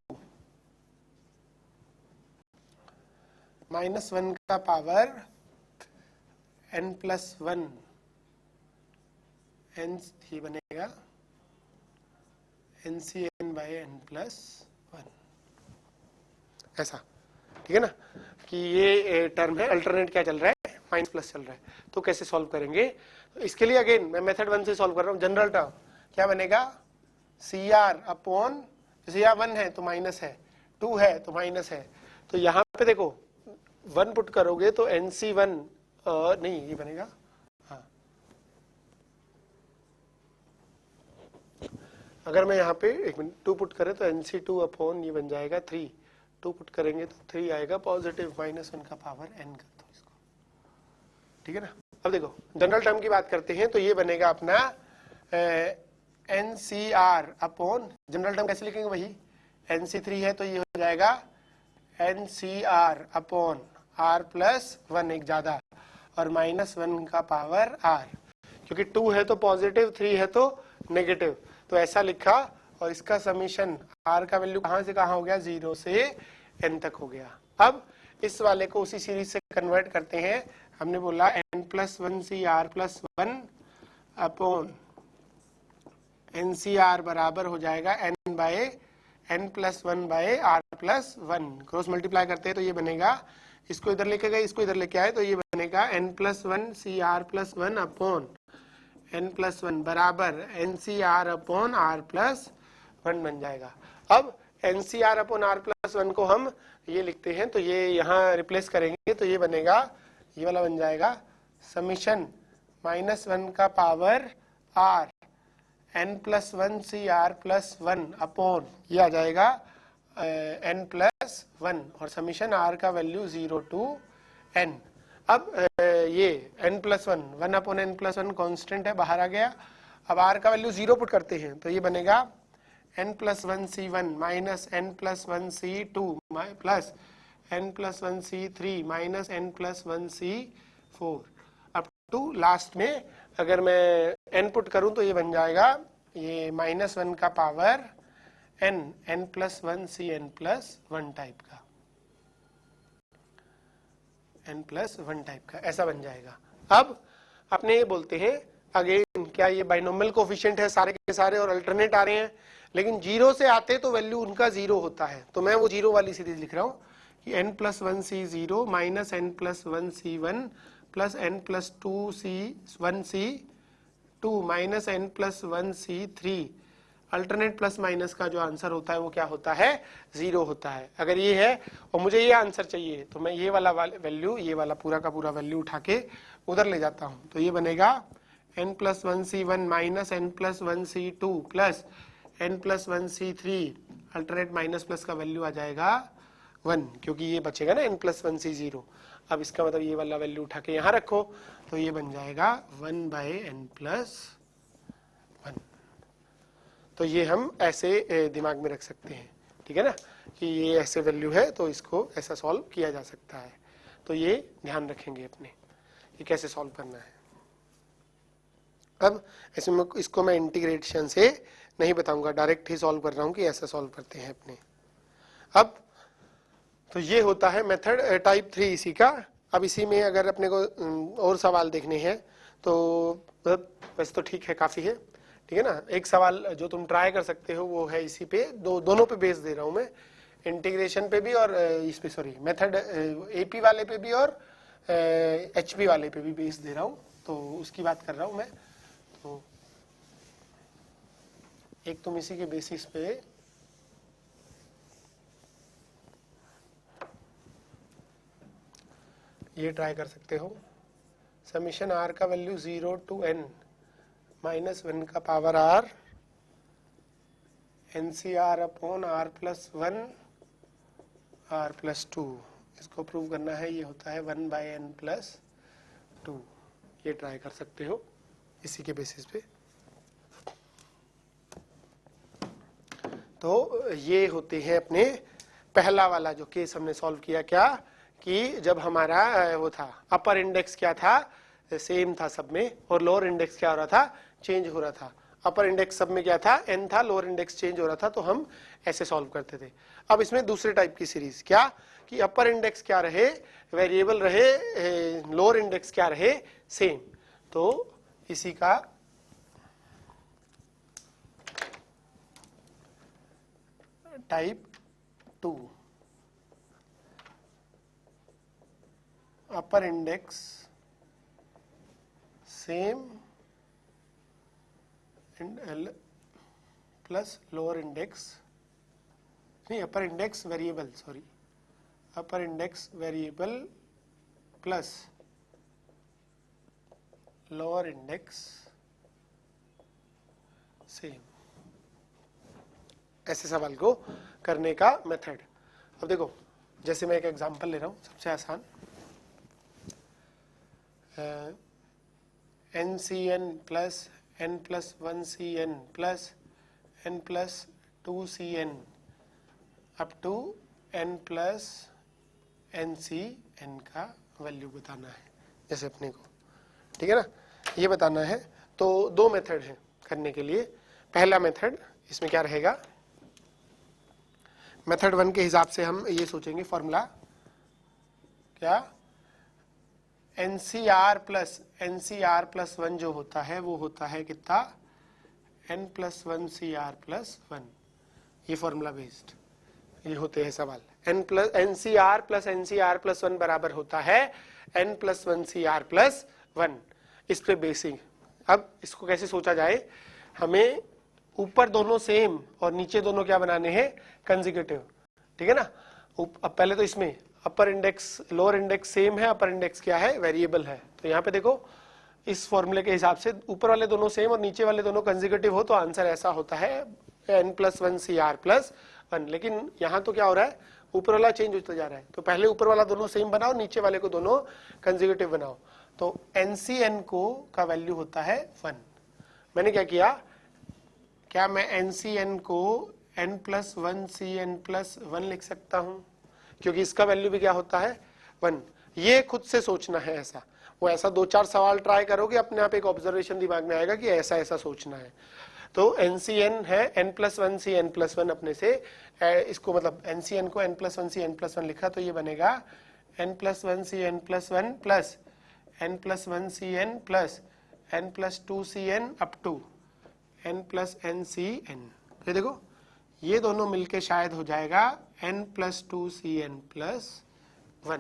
-1 का पावर n+1, ये बनेगा NCn/n+1, ऐसा। ठीक है ना, कि ये टर्म है, अल्टरनेट क्या चल रहा है, माइनस प्लस चल रहा है। तो कैसे सॉल्व करेंगे, तो इसके लिए अगेन मैं मेथड 1 से सॉल्व कर रहा हूँ। जनरल टर्म क्या बनेगा, CR अपॉन, जैसे यहाँ 1 है तो माइनस है, 2 है तो माइनस है, तो यहाँ पे देखो 1 पुट करोगे तो NC1 नहीं, ये बनेगा, हाँ, अगर मैं यहाँ पे 1 मिनट 2 पुट करें तो NC2 अपॉन ये बन जाएगा 3, 2 पुट करेंगे तो 3 आएगा, पॉजिटिव -1 का पावर n कर दो इसको। ठीक है ना। अब देखो जनरल टर्म की बात करते हैं, तो ये बनेगा अपना NCR अपॉन, जनरल टर्म कैसे लिखेंगे, वही NC3 है तो ये हो जाएगा NCR अपॉन r+1, एक ज्यादा, और -1 का पावर r, क्योंकि 2 है तो पॉजिटिव, 3 है तो नेगेटिव, तो ऐसा लिखा। और इसका समीशन r का वैल्यू कहां से कहां हो गया, 0 से n तक हो गया। अब इस वाले को उसी सीरीज से कन्वर्ट करते हैं। हमने बोला n+1CR+1 अपॉन NCR बराबर हो जाएगा n+1/r+1, क्रॉस मल्टीप्लाई करते हैं तो ये बनेगा, इसको इधर लेके गए, इसको इधर लेके आए तो ये बनेगा n+1CR+1 अपॉन n+1 बराबर NCR अपॉन r+1 बन जाएगा। अब NCR अपॉन r+1 को हम ये लिखते हैं, तो ये यहाँ रिप्लेस करेंगे तो ये बनेगा, ये वाला बन जाएगा समीशन -1 का पावर r n+1CR+1 अपॉन, ये आ जाएगा n+1, और समीशन r का वैल्यू 0 to n। अब ये n+1, 1 अपॉन n+1 कांस्टेंट है, बाहर आ गया। अब r का वैल्यू 0 पुट करते हैं तो ये बनेगा n+1C1 minus n+1C2 plus n+1C3 minus n+1C4 up to last में अगर मैं n पुट करूं तो ये बन जाएगा, ये -1 का पावर n+1Cn+1 टाइप का, n+1 टाइप का, ऐसा बन जाएगा। अब अपने ये बोलते हैं अगेन, क्या ये बाइनोमियल कोफिशिएंट है सारे के सारे और अल्टरनेट आ रहे हैं, लेकिन 0 से आते तो वैल्यू उनका 0 होता है, तो मैं वो 0 वाली सीरीज लिख रहा हूं कि n+1C0 minus n+1C1 plus n+2C1C2 minus n+1C3। Alternate plus minus का जो आंसर होता है वो क्या होता है, 0 होता है। अगर ये है और मुझे ये आंसर चाहिए तो मैं ये वाला वैल्यू, ये वाला पूरा का पूरा वैल्यू उठा के उधर ले जाता हूं, तो ये बनेगा n+1c1 minus n+1c2 plus n+1c3 alternate minus plus का वैल्यू आ जाएगा 1, क्योंकि ये बचेगा ना n+1c0। अब इसका मतलब ये वाला वैल्यू उठा के यहाँ रखो तो ये बन जाएगा 1/n+1। तो ये हम ऐसे दिमाग में रख सकते हैं, ठीक है ना, कि ये ऐसे वैल्यू है तो इसको ऐसा सॉल्व किया जा सकता है। तो ये ध्यान रखेंगे अपने, ये कैसे सॉल्व करना है। अब ऐसे में इसको मैं इंटीग्रेशन से नहीं बताऊंगा, डायरेक्ट ही सॉल्व कर रहा हूं कि ऐसा सॉल्व करते हैं अपने। अब तो ये होता है मेथड टाइप 3 इसी का। अब इसी में अगर अपने को और सवाल देखने हैं तो वैसे तो ठीक है, काफी है, ठीक है ना। एक सवाल जो तुम ट्राई कर सकते हो वो है इसी पे, दोनों पे बेस दे रहा हूं मैं, इंटीग्रेशन पे भी और इस पे, सॉरी मेथड एपी वाले पे भी और एचपी वाले पे भी बेस दे रहा हूं, तो उसकी बात कर रहा हूं मैं। तो एक तुम इसी के बेसिस पे ये ट्राई कर सकते हो, समीशन आर का वैल्यू 0 to n -1 का power r NCR upon r+1 r+2, इसको प्रूव करना है, ये होता है 1/n+2। ये ट्राई कर सकते हो इसी के बेसिस पे। तो ये होते हैं अपने पहला वाला जो केस हमने सॉल्व किया, क्या कि जब हमारा वो था अपर इंडेक्स क्या था, सेम था सब में, और लोअर इंडेक्स क्या हो रहा था, चेंज हो रहा था। अपर इंडेक्स सब में क्या था, n था, लोअर इंडेक्स चेंज हो रहा था, तो हम ऐसे सॉल्व करते थे। अब इसमें दूसरे टाइप की सीरीज, क्या कि अपर इंडेक्स क्या रहे, वेरिएबल रहे, लोअर इंडेक्स क्या रहे, सेम। तो इसी का type 2, upper index same plus lower index, नहीं upper index variable, sorry upper index variable plus lower index same, ऐसे सवाल को करने का मेथड। अब देखो, जैसे मैं एक एग्जांपल ले रहा हूं, सबसे आसान, NCN plus n+1CN plus n+2CN up to n+NCN का वैल्यू बताना है, जैसे अपने को, ठीक है ना, ये बताना है। तो दो मेथड हैं करने के लिए। पहला मेथड, इसमें क्या रहेगा, मेथड 1 के हिसाब से हम ये सोचेंगे फॉर्मूला, क्या NCR+1 जो होता है वो होता है कितना, n+1CR+1, ये फॉर्मूला बेस्ड ये होते हैं सवाल। NCR+NCR+1 बराबर होता है n+1CR+1, इस पे बेसिंग। अब इसको कैसे सोचा जाए, हमें ऊपर दोनों सेम और नीचे दोनों क्या बनाने हैं, कंसेक्यूटिव, ठीक है ना। अब पहले तो इसमें अपर इंडेक्स लोअर इंडेक्स सेम है, अपर इंडेक्स क्या है, वेरिएबल है। तो यहाँ पे देखो, इस फॉर्मूले के हिसाब से ऊपर वाले दोनों सेम और नीचे वाले दोनों कंसेक्यूटिव हो तो आंसर ऐसा होता है n+1CR+1। लेकिन यहाँ तो क्या हो रहा है, ऊपर वाला चेंज होता जा रहा है, तो पहले ऊपर वाला दोनों सेम बनाओ, नीचे वाले को दोनों कंसेक्यूटिव बनाओ। तो NCN को का वैल्यू होता है 1। मैंने क्या किया, क्या मैं NCN को n+1CN+1 लिख सकता हूं, क्योंकि इसका वैल्यू भी क्या होता है 1। ये खुद से सोचना है ऐसा, वो ऐसा 2-4 सवाल ट्राई करोगे, अपने आप एक ऑब्जर्वेशन दिमाग में आएगा कि ऐसा ऐसा सोचना है। तो NCN है n+1CN+1, अपने से इसको मतलब NCN को n+1CN+1 लिखा तो ये बनेगा n+1CN+1 plus n+1CN plus n+2CN up to n+NCN। ये देखो, ये दोनों मिलके शायद हो जाएगा n+2CN+1,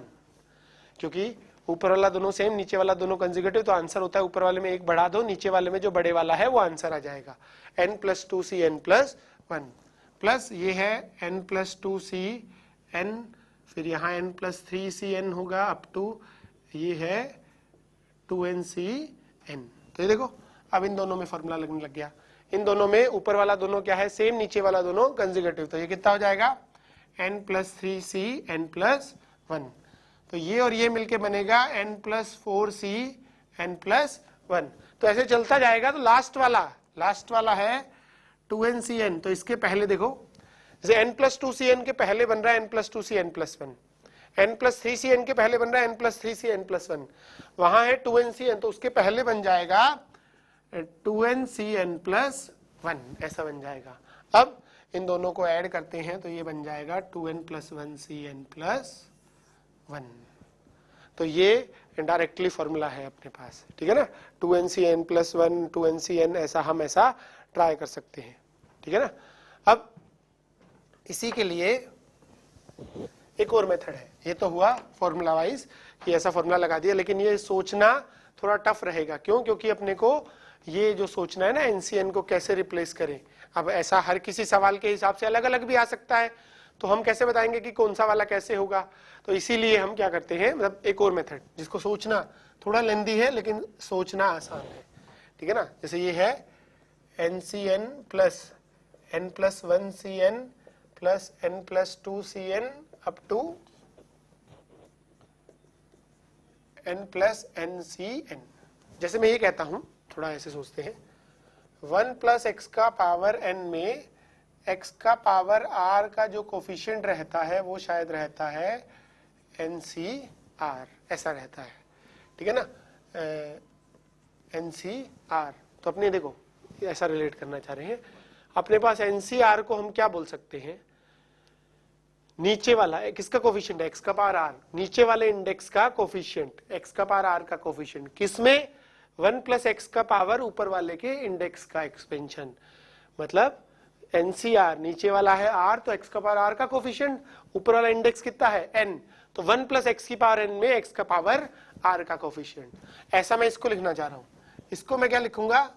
क्योंकि ऊपर वाला दोनों सेम, नीचे वाला दोनों कंसेक्यूटिव, तो आंसर होता है ऊपर वाले में एक बढ़ा दो, नीचे वाले में जो बड़े वाला है वो आंसर आ जाएगा n+2CN+1 प्लस ये है n+2CN, फिर यहाँ n+3CN होगा अप टू ये है 2NCN। तो ये देखो, अब इन दोनों में फॉर्मूला लगने लग गया। इन दोनों में ऊपर वाला दोनों क्या है सेम, नीचे वाला दोनों कंजुगेटिव, तो ये कितना हो जाएगा n+3c n+1। तो ये और ये मिलके बनेगा n+4c n+1। तो ऐसे चलता जाएगा। तो लास्ट वाला है 2ncn। तो इसके पहले देखो जैसे n+2cn के पहले बन रहा है n+2c n+1, n+3cn के पहले बन रहा है n+3c n+1, वहां है 2ncn, तो उसके पहले बन जाएगा 2ncn+1, ऐसा बन जाएगा। अब इन दोनों को ऐड करते हैं तो ये बन जाएगा 2n+1cn+1। तो ये डायरेक्टली फॉर्मूला है अपने पास, ठीक है ना। 2ncn+1 2ncn ऐसा हम ऐसा ट्राई कर सकते हैं, ठीक है ना। अब इसी के लिए एक और मेथड है। ये तो हुआ फॉर्मूला वाइज कि ऐसा फॉर्मूला लगा दिया, लेकिन ये सोचना थोड़ा टफ रहेगा। क्यों? क्योंकि अपने को ये जो सोचना है ना एनसीएन को कैसे रिप्लेस करें। अब ऐसा हर किसी सवाल के हिसाब से अलग अलग भी आ सकता है, तो हम कैसे बताएंगे कि कौन सा वाला कैसे होगा। तो इसीलिए हम क्या करते हैं, मतलब एक और मेथड जिसको सोचना थोड़ा लेंदी है लेकिन सोचना आसान है, ठीक है ना। जैसे ये है NCN plus n+1cn plus n+2cn up to n+ncn। जैसे मैं ये कहता हूं, थोड़ा ऐसे सोचते हैं, 1+x का पावर n में x का पावर r का जो कोफिशिएंट रहता है वो शायद रहता है NCR, ऐसा रहता है, ठीक है ना, NCR। तो अपने देखो ऐसा रिलेट करना चाह रहे हैं। अपने पास NCR को हम क्या बोल सकते हैं, नीचे वाला किसका कोफिशिएंट है, x का पावर r, नीचे वाले इंडेक्स का कोफिशिएंट x का पावर r का कोफिशिएंट किसमें, 1+x का पावर ऊपर वाले के इंडेक्स का एक्सपेंशन। मतलब NCR नीचे वाला है r, तो x का पावर r का कोफिशिएंट, ऊपर वाला इंडेक्स कितना है n, तो 1+x की पावर n में x का पावर r का कोफिशिएंट। ऐसा मैं इसको लिखना चाह रहा हूं। इसको मैं क्या लिखूंगा,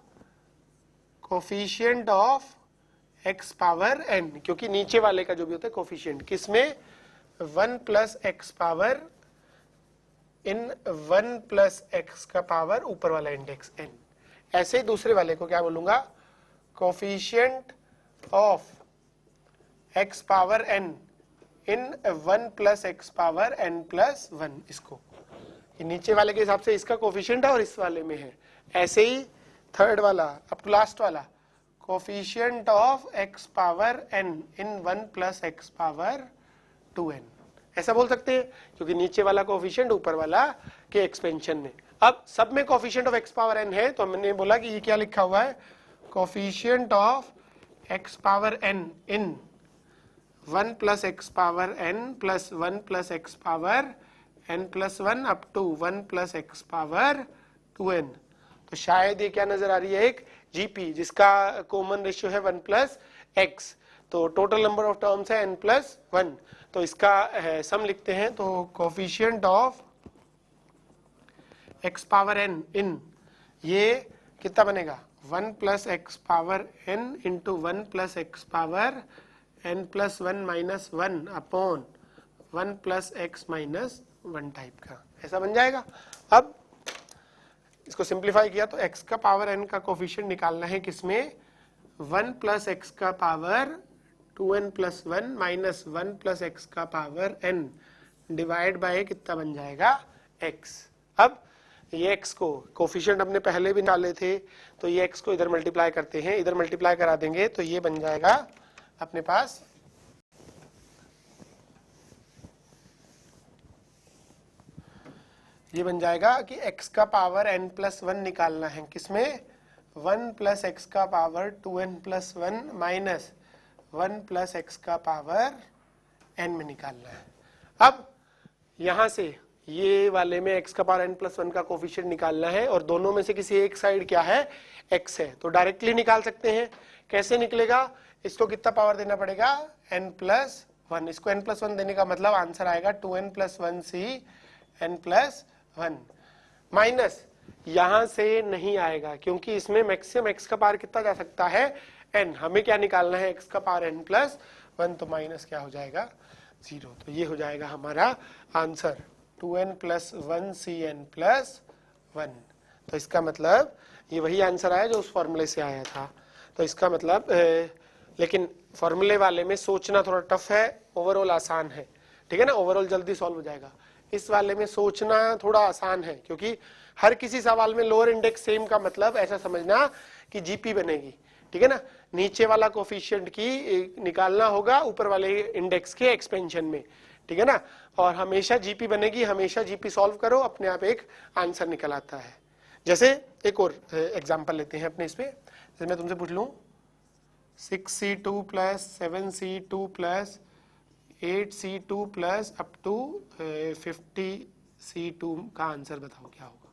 coefficient of x power n, क्योंकि नीचे वाले का जो भी होता है कोफिशिएंट किसमें, 1+x पावर इन 1+x का पावर ऊपर वाला इंडेक्स n। ऐसे ही दूसरे वाले को क्या बोलूंगा, coefficient of x power n in 1+x power n+1। इसको नीचे वाले के हिसाब से इसका कोफिशिएंट है और इस वाले में है। ऐसे ही थर्ड वाला अप टू लास्ट वाला, coefficient of x power n in 1+x power 2n, ऐसा बोल सकते हैं, क्योंकि नीचे वाला कोफिशिएंट ऊपर वाला के एक्सपेंशन में। अब सब में coefficient of x power n है, तो हमने बोला कि ये क्या लिखा हुआ है, coefficient of x power n in 1+x power n plus 1+x power n+1 up to 1+x power 2n। तो शायद ये क्या नजर आ रही है, एक जीपी जिसका कॉमन रेशियो है 1+x, तो टोटल नंबर ऑफ टर्म्स है n+1, तो इसका सम लिखते हैं। तो coefficient of x power n इन, ये कितना बनेगा, 1+x power n into 1+x power n+1 minus 1 upon 1+x minus 1 type का, ऐसा बन जाएगा। अब इसको सिंप्लीफाई किया तो x का पावर n का कोफिशिएंट निकालना है किसमें, 1+x का पावर 2n+1 माइनस 1+x का पावर n डिवाइड बाय कितना बन जाएगा, x। अब ये x को कोफिशिएंट हमने पहले भी निकाले थे, तो ये x को इधर मल्टीप्लाई करते हैं, इधर मल्टीप्लाई करा देंगे तो ये बन जाएगा अपने पास ये बन जाएगा कि x का पावर n+1 निकालना है किसमें, 1+x का पावर 2n+1 माइनस 1+x का पावर n में निकालना है। अब यहां से ये वाले में x का पावर n+1 का कोफिशिएंट निकालना है और दोनों में से किसी एक साइड क्या है, x है, तो डायरेक्टली निकाल सकते हैं। कैसे निकलेगा, इसको कितना पावर देना पड़ेगा, n+1। इसको n+1 देने का मतलब आंसर आएगा 2n+1c n+1 माइनस, यहां से नहीं आएगा क्योंकि इसमें मैक्सिमम x का पावर कितना जा सकता है, n। हमें क्या निकालना है, x का पावर n+1, तो माइनस क्या हो जाएगा, 0। तो ये हो जाएगा हमारा आंसर 2n+1c n+1। तो इसका मतलब ये वही आंसर आया जो उस फॉर्मूले से आया था। तो इसका मतलब लेकिन फॉर्मूले वाले में सोचना थोड़ा टफ है, ओवरऑल आसान है, ठीक है ना, ओवरऑल जल्दी सॉल्व हो जाएगा। इस वाले में सोचना थोड़ा आसान है, क्योंकि हर किसी सवाल में लोअर इंडेक्स सेम का मतलब ऐसा समझना कि जीपी बनेगी, ठीक है ना, नीचे वाला कोफिशिएंट की निकालना होगा ऊपर वाले इंडेक्स के एक्सपेंशन में, ठीक है ना, और हमेशा जीपी बनेगी, हमेशा जीपी सॉल्व करो, अपने आप एक आंसर निकल आता है। जैसे एक और एग्जांपल लेते हैं अपने इस पे, जैसे मैं तुमसे पूछ लूं 6c2 plus 7c2 plus 8c2 plus up to 50c2 का आंसर बताओ क्या होगा,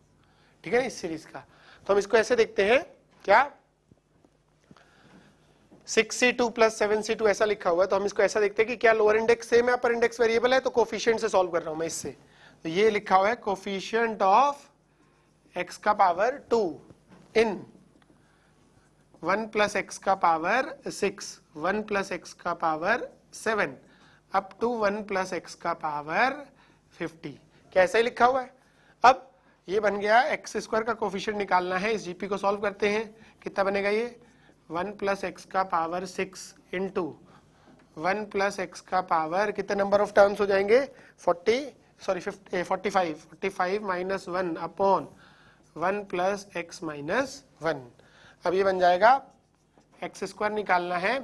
ठीक है ना, इस सीरीज का। तो हम इसको ऐसे देखते हैं, क्या 6c2 प्लस 7c2 ऐसा लिखा हुआ है, तो हम इसको ऐसा देखते हैं कि क्या लोअर इंडेक्स सेम है, अपर इंडेक्स वेरिएबल है, तो कोफिशिएंट से सॉल्व कर रहा हूं मैं इससे। तो ये लिखा हुआ है कोफिशिएंट ऑफ x का पावर 2 इन 1 प्लस एक्स का पावर 6, 1 प्लस एक्स का power 7 up to 1 plus X का पावर 50, कैसे ही लिखा हुआ है। अब ये बन गया एक्स स्क्वायर का कोफिशिएंट निकालना है, इस जीपी को सॉल्व करते हैं, कितना बनेगा ये 1 प्लस एक्स का पावर 6 इंटू 1 प्लस एक्स का पावर, कितने नंबर ऑफ टर्म्स हो जाएंगे 45 minus 1 upon 1 plus x minus 1। अब ये बन जाएगा एक्स स्क्वायर निकालना है,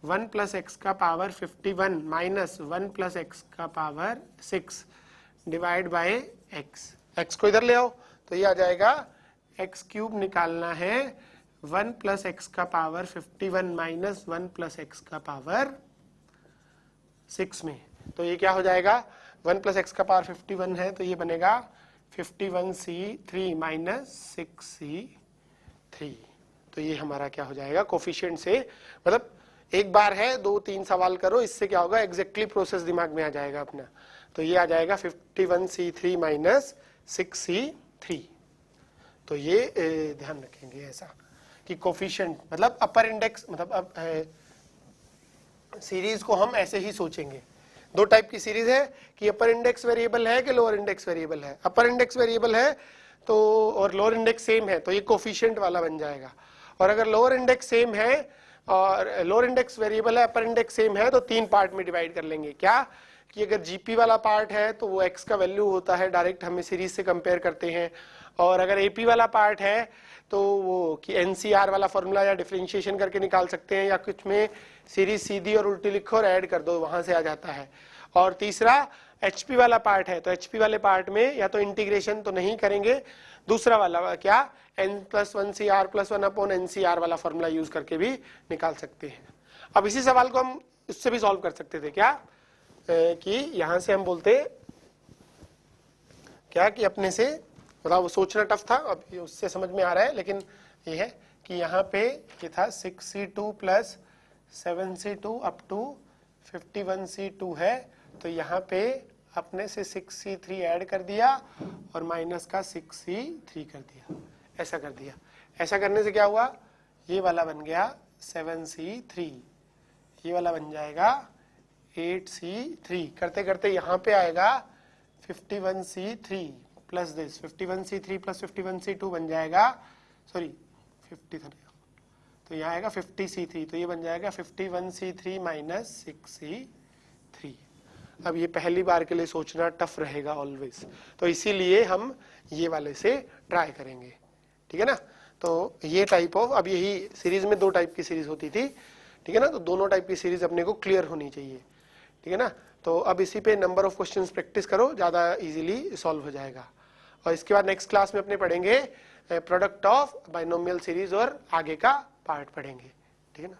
1 प्लस एक्स का पावर 51 माइनस 1 प्लस एक्स का power 6 divide by x, x को इधर ले आओ तो ये आ जाएगा एक्स क्यूब निकालना है 1 प्लस एक्स का पावर 51 माइनस 1 प्लस एक्स का पावर 6 में, तो ये क्या हो जाएगा 1 प्लस एक्स का पावर 51 है, तो ये बनेगा 51c3 माइनस 6c3। तो ये हमारा क्या हो जाएगा कोफिशिएंट से, मतलब एक बार है 2-3 सवाल करो, इससे क्या होगा एग्जैक्टली प्रोसेस दिमाग में आ जाएगा अपना। तो ये आ जाएगा 51c3 माइनस 6c3। तो ये ध्यान रखेंगे ऐसा कि कोफिशिएंट मतलब अपर इंडेक्स, मतलब अब सीरीज को हम ऐसे ही सोचेंगे। दो टाइप की सीरीज है कि अपर इंडेक्स वेरिएबल है कि लोअर इंडेक्स वेरिएबल है। अपर इंडेक्स वेरिएबल है तो और लोअर इंडेक्स सेम है तो ये कोफिशिएंट वाला बन जाएगा, और अगर लोअर इंडेक्स सेम है और लोअर इंडेक्स वेरिएबल है अपर इंडेक्स सेम है तो 3 पार्ट में डिवाइड कर लेंगे। क्या कि अगर जीपी वाला पार्ट है तो वो एक्स का वैल्यू होता है, डायरेक्ट हमें सीरीज से कंपेयर करते हैं, और अगर एपी वाला पार्ट है तो वो कि एनसीआर वाला फॉर्मूला या डिफरेंशिएशन करके निकाल सकते हैं, या कुछ में सीरीज सीधी और उल्टी लिखो और ऐड कर दो, वहां से आ जाता है। और तीसरा एचपी वाला पार्ट है तो एचपी वाले पार्ट में या तो इंटीग्रेशन तो नहीं करेंगे, दूसरा वाला क्या n+1cr+1 अपॉन एनसीआर वाला फॉर्मूला यूज करके भी निकाल सकते हैं। अब इसी सवाल को हम इससे भी सॉल्व कर सकते थे, क्या कि यहां से हम बोलते क्या कि अपने से, मतलब वो सोचना टफ था, अब उससे समझ में आ रहा है, लेकिन ये है कि यहाँ पे ये था 6c2 plus 7c2 up to 51c2 है, तो यहाँ पे अपने से 6c3 ऐड कर दिया और माइनस का 6c3 कर दिया, ऐसा कर दिया। ऐसा करने से क्या हुआ, ये वाला बन गया 7c3, ये वाला बन जाएगा 8c3, करते करते यहाँ पे आएगा 51c3 plus this 51c3 plus 51c2 बन जाएगा, सॉरी 50 था, तो यहाँ आएगा 50c3, तो ये बन जाएगा 51c3 माइनस 6c3। अब ये पहली बार के लिए सोचना टफ रहेगा ऑलवेज, तो इसीलिए हम ये वाले से ट्राई करेंगे, ठीक है ना। तो ये टाइप ऑफ, अब यही सीरीज में 2 टाइप की सीरीज होती थी, ठीक है ना, तो दोनों टाइप की सीरीज अपने को क्लियर होनी चाहिए, ठीक है ना। तो अब इसी पे नंबर ऑफ क्वेश्चंस प्रैक्टिस करो, ज़्यादा इजीली सॉल्व हो जाएगा। और इसके बाद नेक्स्ट क्लास में अपने पढ़ेंगे प्रोडक्ट ऑफ बाइनोमियल सीरीज और आगे का पार्ट पढ़ेंगे, ठीक है ना।